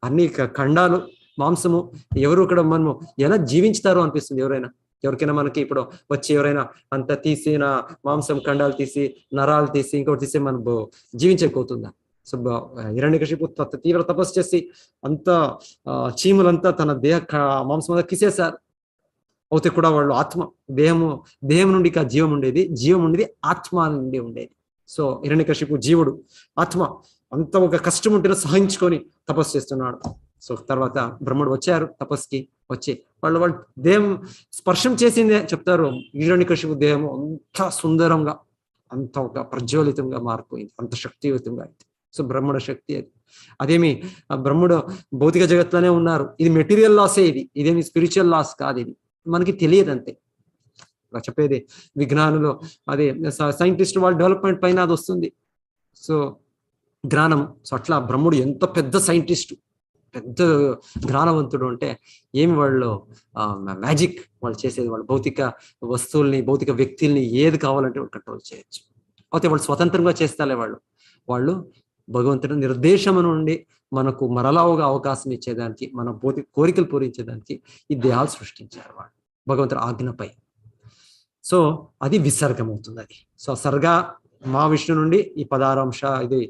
అన్ని ఖండాలు, మాంసము, ఎవరు ఇక్కడ మనము ఎలా జీవించుతారో అనిపిస్తుంది. ఎవరికైనా మనకి ఇప్పుడు వచ్చి ఎవరైనా అంత తీసిన మాంసం ఖండాలు తీసి నరాలు తీసి ఇంకోటి తీసి మనం జీవించకపోతుందా? సో హిరణ్యకశిపు తీవ్ర తపస్సు చేసి అంత చీములంతా తన మాంసం అంతా తీసేశారు. అయితే కూడా వాళ్ళు ఆత్మ, దేహం నుండి జీవం ఉండేది ఆత్మ నుండి ఉండేది. సో హిరణ్యకశిపు జీవుడు, ఆత్మ అంత ఒక కష్టం ఉంటేనే సహించుకొని తపస్సు చేస్తున్నాడు. సో తర్వాత బ్రహ్ముడు వచ్చారు తపస్కి, వచ్చి వాళ్ళు దేహం స్పర్శం చేసిందే చెప్తారు. హిరణ్యకశిపు దేహము అంత సుందరంగా, అంత ఒక ప్రజ్వలితంగా మారిపోయింది, అంత శక్తియుతంగా అయింది. సో బ్రహ్ముడు శక్తి అది. అదేమి బ్రహ్ముడు భౌతిక జగత్లోనే ఉన్నారు. ఇది మెటీరియల్ లాసే, ఇదేమి స్పిరిచువల్ లాస్ కాదు. ఇది మనకి తెలియదు అంతే. చెప్పేది విజ్ఞానులు, అదే సైంటిస్ట్ వాళ్ళ డెవలప్మెంట్ పైన అది వస్తుంది. సో జ్ఞానం. సో అట్లా బ్రహ్ముడు ఎంత పెద్ద సైంటిస్టు, పెద్ద జ్ఞానవంతుడు అంటే ఏమి వాళ్ళు మ్యాజిక్ వాళ్ళు చేసేది. వాళ్ళు భౌతిక వస్తువుల్ని, భౌతిక వ్యక్తుల్ని ఏది కావాలంటే వాళ్ళు కంట్రోల్ చేయొచ్చు. అయితే వాళ్ళు స్వతంత్రంగా చేస్తాలే వాళ్ళు భగవంతుడి నిర్దేశం నుండి మనకు మరలా ఒక అవకాశం ఇచ్చేదానికి, మన భౌతిక కోరికలు పూరించేదానికి ఈ దేహాలు సృష్టించారు వాళ్ళు భగవంతుడి ఆజ్ఞపై. సో అది విసర్గం అవుతుంది. అది సో సర్గ మహావిష్ణు నుండి ఈ 16 అంశ, ఇది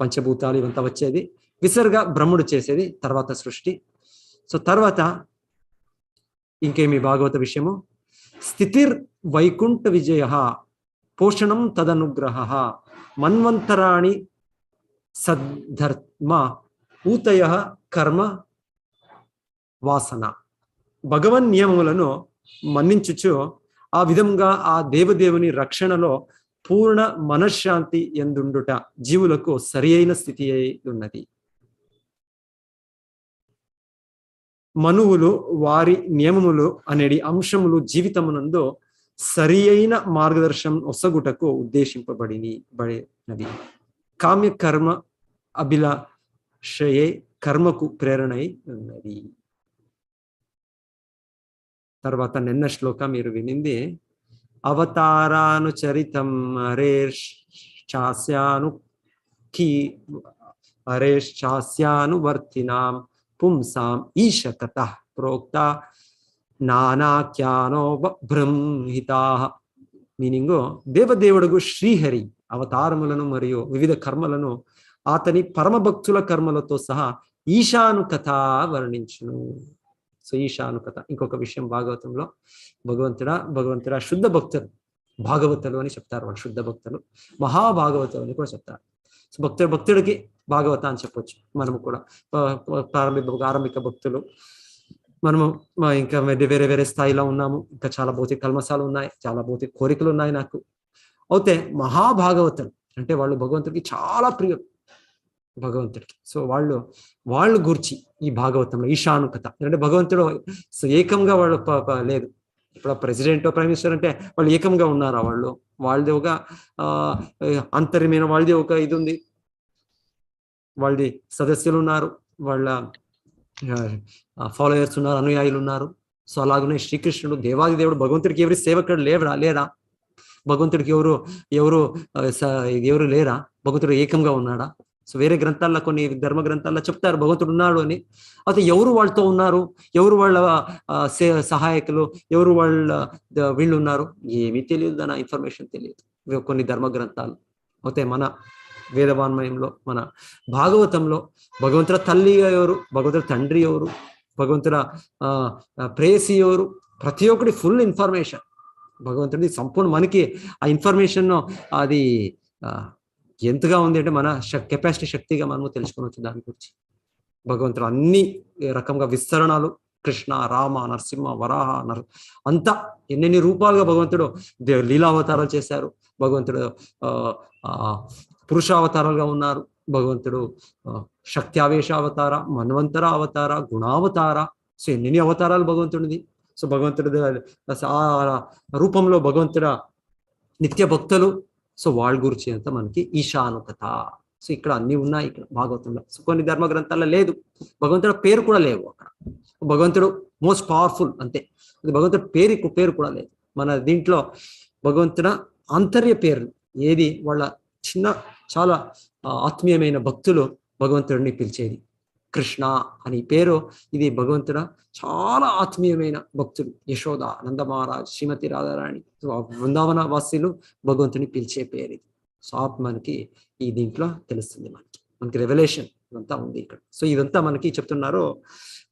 పంచభూతాలు ఇవంతా వచ్చేది. విసర్గ బ్రహ్ముడు చేసేది, తర్వాత సృష్టి. సో తర్వాత ఇంకేమి భాగవత విషయము, స్థితిర్ వైకుంఠ విజయ పోషణం తదనుగ్రహ మన్వంతరాణి సద్ధర్మ ఊతయ కర్మ వాసన. భగవన్ నియమములను మన్నించుచు ఆ విధంగా ఆ దేవదేవుని రక్షణలో పూర్ణ మనశ్శాంతి ఎందుండుట జీవులకు సరి అయిన స్థితి అయి ఉన్నది. మనువులు వారి నియమములు అనేది అంశములు జీవితమునందు సరి అయిన మార్గదర్శనం ఒసగుటకు ఉద్దేశింపబడినవి. కామ్య కర్మ అభిలాషయే కర్మకు ప్రేరణై ఉన్నది. తర్వాత నిన్న శ్లోక మీరు వినింది, అవతారానుచరితం హరేశ్చాస్యానువర్తినాం పుంసాం ఈశతత ప్రోక్త నానాఖ్యానో బ్రహ్మితా. మీనింగ్, దేవదేవుడుగు శ్రీహరి అవతారములను మరియు వివిధ కర్మలను అతని పరమభక్తుల కర్మలతో సహా ఈశానుకథ వర్ణించును. సో ఈశానుకథ ఇంకొక విషయం భాగవతంలో, భగవంతుడా శుద్ధ భక్తులు భాగవతులు అని చెప్తారు. వాళ్ళు శుద్ధ భక్తులు, మహాభాగవతులు అని కూడా చెప్తారు. సో భక్తుడికి భాగవత అని చెప్పొచ్చు. మనము కూడా ఆరంభిక భక్తులు, మనము ఇంకా వేరే వేరే స్థాయిలో ఉన్నాము. ఇంకా చాలా భౌతిక కల్మసాలు ఉన్నాయి, చాలా భౌతిక కోరికలు ఉన్నాయి నాకు. అయితే మహాభాగవతులు అంటే వాళ్ళు భగవంతుడికి చాలా ప్రియం, భగవంతుడికి. సో వాళ్ళు గురించి ఈ భాగవతంలో ఈశానుకథ అంటే భగవంతుడు ఏకంగా వాళ్ళు లేదు. ఇప్పుడు ప్రెసిడెంట్ ప్రైమ్ మినిస్టర్ అంటే వాళ్ళు ఏకంగా ఉన్నారా? వాళ్ళది ఒక అంతర్యమైన వాళ్ళది ఒక ఇది ఉంది, వాళ్ళది సదస్సులు ఉన్నారు, వాళ్ళ ఫాలోయర్స్ ఉన్నారు, అనుయాయులు ఉన్నారు. సో అలాగనే శ్రీకృష్ణుడు దేవాది దేవుడు, భగవంతుడికి ఎవరి సేవకుడు లేరా? భగవంతుడికి ఎవరు లేరా? భగవంతుడు ఏకంగా ఉన్నాడా? సో వేరే గ్రంథాల్లో, కొన్ని ధర్మ గ్రంథాల్లో చెప్తారు భగవంతుడు ఉన్నాడు అని. అయితే ఎవరు వాళ్ళతో ఉన్నారు, ఎవరు వాళ్ళ సహాయకులు, ఎవరు వీళ్ళు ఉన్నారు, ఏమీ తెలియదు. దాని ఇన్ఫర్మేషన్ తెలియదు కొన్ని ధర్మ గ్రంథాలు. అయితే మన వేదవాన్మయంలో, మన భాగవతంలో భగవంతుల తల్లి ఎవరు, భగవంతుల తండ్రి ఎవరు, భగవంతుల ప్రేయసి ఎవరు, ప్రతి ఒక్కటి ఫుల్ ఇన్ఫర్మేషన్ భగవంతుడి సంపూర్ణ. మనకి ఆ ఇన్ఫర్మేషన్ అది ఎంతగా ఉంది అంటే మన కెపాసిటీ, శక్తిగా మనము తెలుసుకోవచ్చు దాని గురించి. భగవంతుడు అన్ని రకంగా విస్తరణలు, కృష్ణ, రామ, నరసింహ, వరాహ, అంతా ఎన్నెన్ని రూపాలుగా భగవంతుడు లీలావతారాలు చేశారు. భగవంతుడు పురుషావతారాలుగా ఉన్నారు. భగవంతుడు శక్తి ఆవేశ అవతార, మన్వంతర అవతార, గుణావతార. సో ఎన్ని అవతారాలు భగవంతుడిది. సో భగవంతుడి రూపంలో భగవంతుడ నిత్య భక్తులు. సో వాళ్ళ గురించి అంతా మనకి ఈశానుకథ. సో ఇక్కడ అన్ని ఉన్నాయి ఇక్కడ భాగవతంలో. సో కొన్ని ధర్మ గ్రంథాల్లో లేదు, భగవంతుడు పేరు కూడా లేవు అక్కడ. భగవంతుడు మోస్ట్ పవర్ఫుల్ అంతే, భగవంతుడు పేరు కూడా లేదు. మన దీంట్లో భగవంతుడ ఆంతర్య పేరు ఏది, వాళ్ళ చాలా ఆత్మీయమైన భక్తులు భగవంతుడిని పిలిచేది కృష్ణ అని పేరు. ఇది భగవంతుడ చాలా ఆత్మీయమైన భక్తులు, యశోద, నందమహారాజ్, శ్రీమతి రాధారాణి, బృందావన వాసులు భగవంతుని పిలిచే పేరు ఇది. సో మనకి ఈ దీంట్లో తెలుస్తుంది, మనకి రెవల్యూషన్ ఇదంతా ఉంది ఇక్కడ. సో ఇదంతా మనకి చెప్తున్నారు,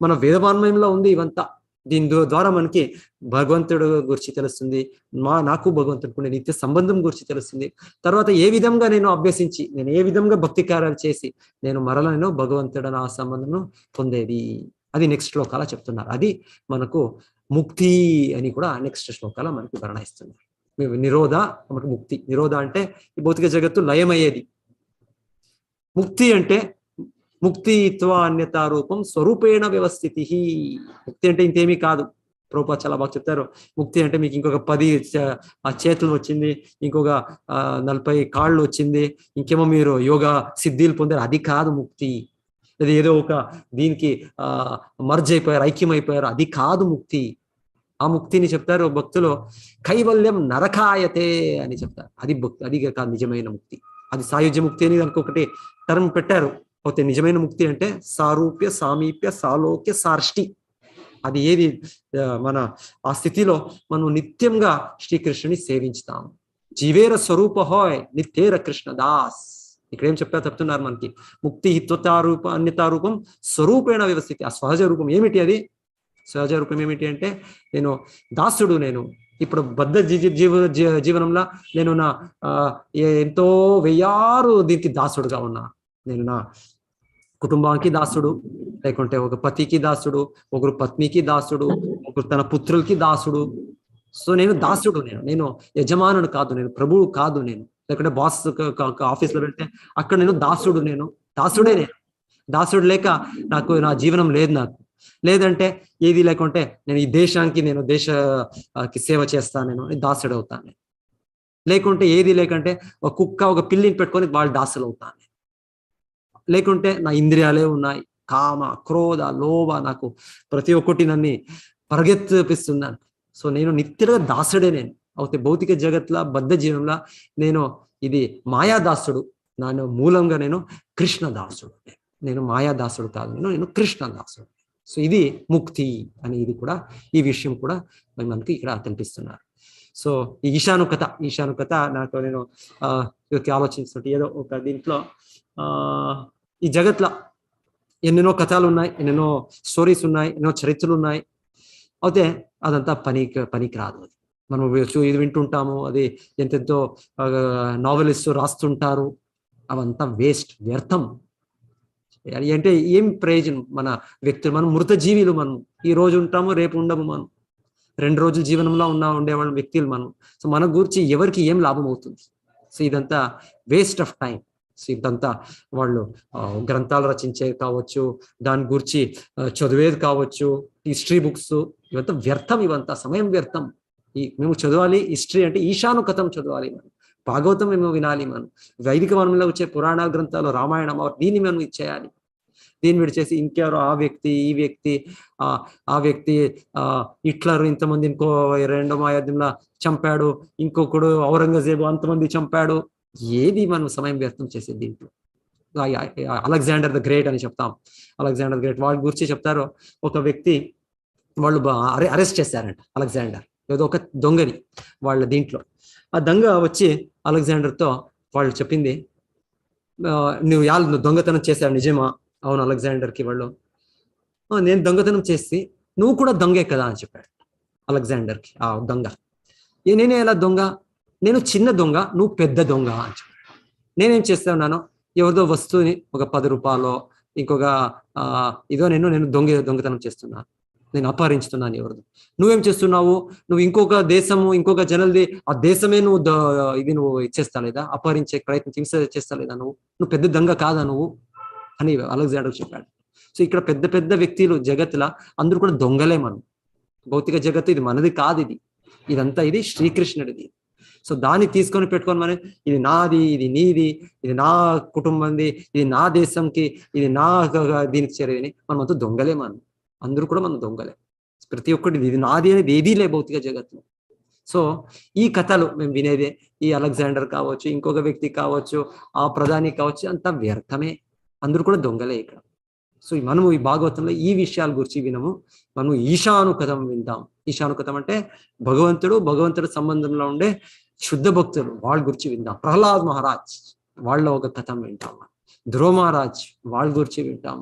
మన వేదవాన్మయంలో ఉంది ఇవంతా. దీని ద్వారా మనకి భగవంతుడు గురించి తెలుస్తుంది, నాకు భగవంతుడికి ఉండే నిత్య సంబంధం గురించి తెలుస్తుంది. తర్వాత ఏ విధంగా నేను అభ్యసించి, నేను ఏ విధంగా భక్తి కార్యాలు చేసి నేను మరల నేను భగవంతుడు ఆ సంబంధం పొందేది, అది నెక్స్ట్ శ్లోకాల చెప్తున్నారు. అది మనకు ముక్తి అని కూడా నెక్స్ట్ శ్లోకాల మనకి వర్ణిస్తున్నారు. నిరోధ మనకు ముక్తి. నిరోధ అంటే ఈ భౌతిక జగత్తు లయమయ్యేది. ముక్తి అంటే ముక్తిత్వ అన్యతా రూపం స్వరూపేణ వ్యవస్థితి. ముక్తి అంటే ఇంకేమీ కాదు. ప్రభుపాద చాలా బాగా చెప్తారు, ముక్తి అంటే మీకు ఇంకొక 10 చేతులు వచ్చింది, ఇంకొక 40 కాళ్ళు వచ్చింది, ఇంకేమో మీరు యోగా సిద్ధిలు పొందారు, అది కాదు ముక్తి. అది ఏదో ఒక దీనికి మర్జ్ అయిపోయారు, ఐక్యమైపోయారు, అది కాదు ముక్తి. ఆ ముక్తిని చెప్తారు భక్తులు కైవల్యం నరకాయతే అని చెప్తారు. అది భక్తి, అది కాదు నిజమైన ముక్తి. అది సాయుజ్య ముక్తి అని దానికి ఒకటి టర్మ్ పెట్టారు. అయితే నిజమైన ముక్తి అంటే సారూప్య, సామీప్య, సాలోక్య, సార్ష్టి. అది ఏది మన ఆ స్థితిలో మనం నిత్యంగా శ్రీకృష్ణుని సేవించుతాము. జీవేర స్వరూప హోయ్ నిత్యేర కృష్ణ దాస్. ఇక్కడ ఏం చెప్తున్నారు మనకి, ముక్తి హిత్వతారూప అన్యతారూపం స్వరూపేణ వ్యవస్థితి. ఆ సహజ రూపం ఏమిటి? అది సహజ రూపం ఏమిటి అంటే నేను దాసుడు. నేను ఇప్పుడు బద్ధ జీవనంలో నేను నా ఎంతో 1000 దీనికి దాసుడుగా ఉన్నా. నేను నా కుటుంబానికి దాసుడు, లేకుంటే ఒక పతికి దాసుడు, ఒకరు పత్నికి దాసుడు, ఒకరు తన పుత్రులకి దాసుడు. సో నేను దాసుడు, నేను యజమానుడు కాదు, నేను ప్రభువు కాదు. నేను లేకుంటే బాస్ ఆఫీస్లో వెళ్తే అక్కడ నేను దాసుడు, నేను దాసుడే. నేను దాసుడు లేక నాకు నా జీవనం లేదు. నాకు లేదంటే ఏది లేకుంటే నేను ఈ దేశానికి, నేను దేశకి సేవ చేస్తాను, నేను దాసుడు అవుతాను. లేకుంటే ఏది లేకుంటే ఒక కుక్క ఒక పిల్లిని పెట్టుకొని వాళ్ళు దాసులు అవుతాను. లేకుంటే నా ఇంద్రియాలే ఉన్నాయి, కామ, క్రోధ, లోభ, నాకు ప్రతి ఒక్కటి నన్ను పరిగెత్తిపిస్తున్నాను. సో నేను నిత్యంగా దాసుడే. నేను అయితే భౌతిక జగత్లో బద్ధ జీవనంలో నేను ఇది మాయాదాసుడు. నేను మూలంగా నేను కృష్ణదాసుడు. నేను మాయాదాసుడు కాదు, నేను కృష్ణదాసుడు. సో ఇది ముక్తి అని, ఇది కూడా ఈ విషయం కూడా మనకి ఇక్కడ కనిపిస్తున్నారు. సో ఈ ఈశానుకత నాకు నేను ఆలోచిస్తుంటే ఏదో ఒక దీంట్లో ఈ జగత్లో ఎన్నెన్నో కథలు ఉన్నాయి, ఎన్నెన్నో స్టోరీస్ ఉన్నాయి, ఎన్నో చరిత్రలు ఉన్నాయి. అయితే అదంతా పనికి రాదు. అది మనం ఇది వింటుంటాము, అది ఎంతెంతో నావెలిస్ట్ రాస్తుంటారు, అవంతా వేస్ట్, వ్యర్థం. అంటే ఏం ప్రయోజనం? మన వ్యక్తులు, మనం మృత జీవిలు. మనం ఈ రోజు ఉంటాము, రేపు ఉండము. మనం 2 రోజుల జీవనంలో ఉండేవాళ్ళ వ్యక్తులు మనం. సో మన గురించి ఎవరికి ఏం లాభం అవుతుంది? సో ఇదంతా వేస్ట్ ఆఫ్ టైం. సో ఇదంతా వాళ్ళు గ్రంథాలు రచించేది కావచ్చు, దాని గురించి చదివేది కావచ్చు, హిస్టరీ బుక్స్, ఇవంతా వ్యర్థం. ఇవంతా సమయం వ్యర్థం. మేము చదవాలి హిస్టరీ అంటే ఈశానుకతం చదవాలి. మనం భాగవతం మేము వినాలి. మనం వైదిక మనంలో వచ్చే పురాణ గ్రంథాలు, రామాయణం, దీన్ని మనం ఇచ్చేయాలి. దీన్ని విడిచేసి ఇంకెవరో ఆ వ్యక్తి, ఈ వ్యక్తి, ఆ వ్యక్తి హిట్లర్ ఇంతమంది, ఇంకో 2వ మహాయుద్ధంలో చంపాడు, ఇంకొకడు ఔరంగజేబు అంతమంది చంపాడు. ఏది మనం సమయం వ్యర్థం చేసేది దీంట్లో? అలెగ్జాండర్ ద గ్రేట్ అని చెప్తాం. అలెగ్జాండర్ గ్రేట్ వాళ్ళ గురించి చెప్తారు. ఒక వ్యక్తి వాళ్ళు అరెస్ట్ చేశారంట అలెగ్జాండర్, ఏదో ఒక దొంగని వాళ్ళ దీంట్లో. ఆ దొంగ వచ్చి అలెగ్జాండర్తో వాళ్ళు చెప్పింది, నువ్వు దొంగతనం చేశావు నిజమా? అవును అలెగ్జాండర్కి. వాళ్ళు నేను దొంగతనం చేసి నువ్వు కూడా దొంగే కదా అని చెప్పాడు అలెగ్జాండర్కి. ఆ దొంగ నేనే ఎలా దొంగ? నేను చిన్న దొంగ, నువ్వు పెద్ద దొంగ అని చెప్పాడు. నేనేం చేస్తున్నాను? ఎవరిదో వస్తువుని ఒక 10 రూపాయలు ఇంకొక ఇదో నేను దొంగతనం చేస్తున్నాను, నేను అపహరించుతున్నాను ఎవరిదో. నువ్వేం చేస్తున్నావు? నువ్వు ఇంకొక దేశము, ఇంకొక జనల్ది, ఆ దేశమే నువ్వు ఇచ్చేస్తా లేదా? అపహరించే ప్రయత్నం చేస్తా లేదా? నువ్వు పెద్ద దొంగ కాదా నువ్వు అని అలెగ్జాండర్ చెప్పాడు. సో ఇక్కడ పెద్ద పెద్ద వ్యక్తులు జగత్తులో అందరూ కూడా దొంగలే. మనం భౌతిక జగత్తు ఇది మనది కాదు, ఇదంతా ఇది శ్రీకృష్ణుడిది. సో దాన్ని తీసుకొని పెట్టుకొని మనం ఇది నాది, ఇది నీది, ఇది నా కుటుంబంది, ఇది నా దేశంకి, ఇది నా దీనికి చేరేది. మనం అంతా దొంగలే. మనం అందరూ కూడా మనం దొంగలే. ప్రతి ఒక్కటి ఇది నాది అనేది ఏదీ లే భౌతిక జగత్తులో. సో ఈ కథలు మేము వినేదే, ఈ అలెగ్జాండర్ కావచ్చు, ఇంకొక వ్యక్తి కావచ్చు, ఆ ప్రధాని కావచ్చు, అంతా వ్యర్థమే. అందరూ కూడా దొంగలే ఇక్కడ. సో మనము ఈ భాగవతంలో ఈ విషయాల గురించి వినము. మనం ఈశానుకథం విందాం. ఈశానుకథం అంటే భగవంతుడు సంబంధంలో ఉండే శుద్ధ భక్తులు వాళ్ళ గురించి విందాం. ప్రహ్లాద్ మహారాజ్ వాళ్ళ ఒక కథం వింటాం. ధ్రువ మహారాజ్ వాళ్ళ గురించి వింటాం.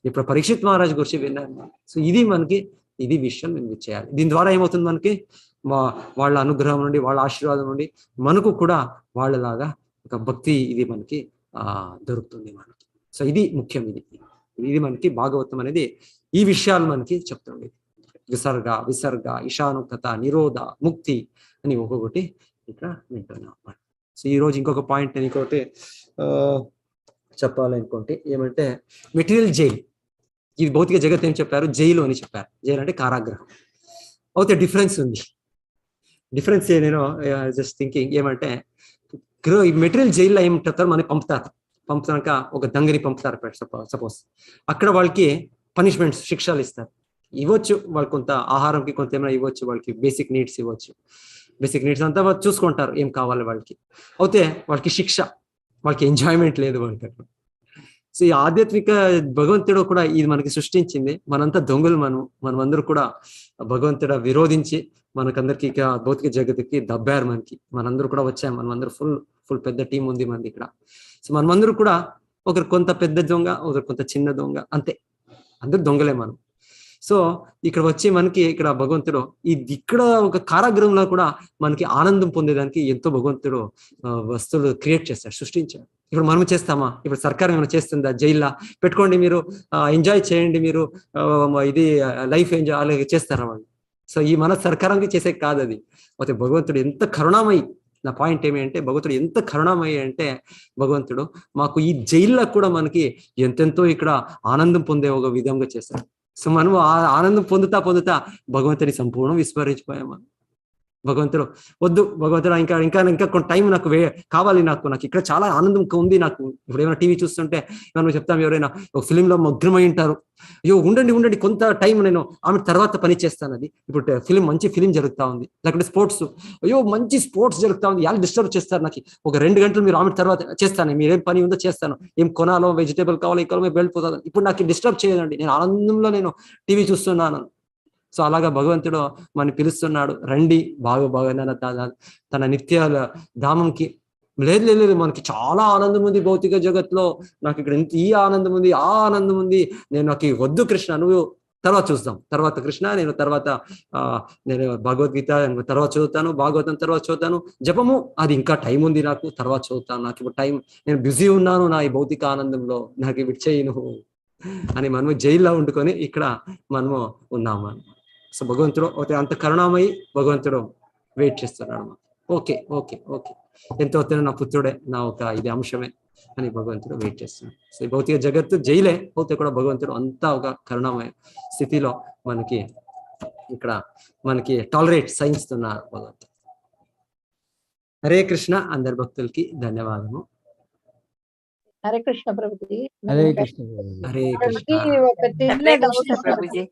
ఇప్పుడు పరీక్షిత్ మహారాజ్ గురించి విన్నాం. సో ఇది మనకి ఇది విషయం నేను చేయాలి. దీని ద్వారా ఏమవుతుంది మనకి, వాళ్ళ అనుగ్రహం నుండి, వాళ్ళ ఆశీర్వాదం నుండి మనకు కూడా వాళ్ళలాగా ఒక భక్తి ఇది మనకి దొరుకుతుంది మనకి. సో ఇది ముఖ్యం. ఇది మనకి భాగవతం అనేది ఈ విషయాలు మనకి చెప్తుంది. విసర్గ, ఈశానుకత, నిరోధ, ముక్తి అని ఒక్కొక్కటి ఇక్కడ వింటున్నాం. సో ఈ రోజు ఇంకొక పాయింట్ నేను ఇంకొకటి చెప్పాలనుకుంటే ఏమంటే మెటీరియల్ జైల్. ఇది భౌతిక జగత్ ఏం చెప్పారు, జైలు అని చెప్పారు. జైలు అంటే కారాగృహం. అయితే డిఫరెన్స్ ఉంది. డిఫరెన్స్ నేను జస్ట్ థింకింగ్ ఏమంటే మెటీరియల్ జైల్లో ఏం చెప్తారు, మనకి పంపుతాక ఒక దంగని పంపుతారు సపోజ్. అక్కడ వాళ్ళకి పనిష్మెంట్స్, శిక్షలు ఇస్తారు. ఇవ్వచ్చు వాళ్ళు కొంత ఆహారంకి కొంత ఏమైనా ఇవ్వచ్చు, వాళ్ళకి బేసిక్ నీడ్స్ ఇవ్వచ్చు. బేసిక్ నీడ్స్ అంతా వాళ్ళు చూసుకుంటారు ఏం కావాలి వాళ్ళకి. అయితే వాళ్ళకి శిక్ష, వాళ్ళకి ఎంజాయ్మెంట్ లేదు వాళ్ళకి. సో ఈ ఆధ్యాత్మిక భగవంతుడు కూడా ఇది మనకి సృష్టించింది. మనంతా దొంగలు, మనమందరూ కూడా భగవంతుడు విరోధించి మనకందరికి ఇక భౌతిక జగత్తుకి దబ్బారు. మనందరూ కూడా వచ్చాము. మనమందరూ ఫుల్ పెద్ద టీం ఉంది మనది ఇక్కడ. సో మనమందరూ కూడా ఒకరు కొంత పెద్ద దొంగ, ఒకరు కొంత చిన్న దొంగ, అంతే. అందరూ దొంగలే మనం. సో ఇక్కడ వచ్చి మనకి ఇక్కడ భగవంతుడు ఇక్కడ ఒక కారాగృహంలో కూడా మనకి ఆనందం పొందేదానికి ఎంతో భగవంతుడు వస్తువులు క్రియేట్ చేస్తాడు, సృష్టించాడు. ఇప్పుడు మనం చేస్తామా? ఇప్పుడు సర్కారం ఏమైనా చేస్తుందా? జైల్లో పెట్టుకోండి, మీరు ఎంజాయ్ చేయండి, మీరు ఇది లైఫ్ ఎంజాయ్ అలాగే చేస్తారా వాళ్ళు? సో ఈ మన సర్కారానికి చేసే కాదు అది. అయితే భగవంతుడు ఎంత కరుణామయి. నా పాయింట్ ఏమి అంటే భగవంతుడు ఎంత కరుణామయ్య అంటే భగవంతుడు మాకు ఈ జైల్లో కూడా మనకి ఎంతెంతో ఇక్కడ ఆనందం పొందే ఒక విధంగా చేస్తాడు. సో మనము ఆనందం పొందుతా భగవంతుని సంపూర్ణం విస్మరించిపోయాము. భగవంతుడు వద్దు, భగవంతుడు ఇంకా కొంత టైం నాకు కావాలి, నాకు ఇక్కడ చాలా ఆనందం ఉంది నాకు. ఇప్పుడు ఏమైనా టీవీ చూస్తుంటే మనం చెప్తాం, ఎవరైనా ఒక ఫిలింలో మగ్నమై ఉంటారు, అయ్యో ఉండండి కొంత టైం నేను ఆమె తర్వాత పని చేస్తాను. అది ఇప్పుడు మంచి ఫిలిం జరుగుతా ఉంది, లేకపోతే స్పోర్ట్స్, అయ్యో మంచి స్పోర్ట్స్ జరుగుతా ఉంది, వాళ్ళు డిస్టర్బ్ చేస్తారు. నాకు ఒక 2 గంటలు మీరు ఆమె తర్వాత చేస్తాను, మీరేం పని ఉందో చేస్తాను, ఏం కొనాలో వెజిటేబుల్ కావాలో ఇక్కడ వెళ్ళిపోతాను, ఇప్పుడు నాకు డిస్టర్బ్ చేయదండి, నేను ఆనందంలో నేను టీవీ చూస్తున్నాను. సో అలాగా భగవంతుడు మన పిలుస్తున్నాడు, రండి బాగా తన నిత్యాల ధామంకి. లేదు మనకి చాలా ఆనందం ఉంది భౌతిక జగత్లో, నాకు ఇక్కడ ఈ ఆనందం ఉంది, ఆ ఆనందం ఉంది, నాకు వద్దు కృష్ణ, నువ్వు తర్వాత చూస్తాం, తర్వాత కృష్ణ నేను తర్వాత నేను భగవద్గీత తర్వాత చదువుతాను, భాగవతం తర్వాత చదువుతాను, జపము అది ఇంకా టైం ఉంది నాకు, తర్వాత చదువుతాను, నాకు ఇప్పుడు టైం, నేను బిజీ ఉన్నాను నా ఈ భౌతిక ఆనందంలో, నాకు ఇవి చేయను అని మనము జైల్లో వండుకొని ఇక్కడ మనము ఉన్నాము. సో భగవంతుడు అంత కరుణామయి భగవంతుడు వెయిట్ చేస్తున్నాడు. ఓకే ఎంతో నా పుత్రుడే, నా ఒక ఇది అంశమే అని భగవంతుడు వెయిట్ చేస్తున్నాడు. సో ఈ భౌతిక జగత్తు జైలే, పోతే కూడా భగవంతుడు అంతా ఒక కరుణామయ స్థితిలో ఇక్కడ మనకి టాలరేట్ సహిస్తున్నారు భగవంతుడు. హరే కృష్ణ. అందరి భక్తులకి ధన్యవాదము. హరే కృష్ణ ప్రభుజీ. హరే కృష్ణ. హరే కృష్ణ. ఒక చిన్న డౌట్ ప్రభుజీ.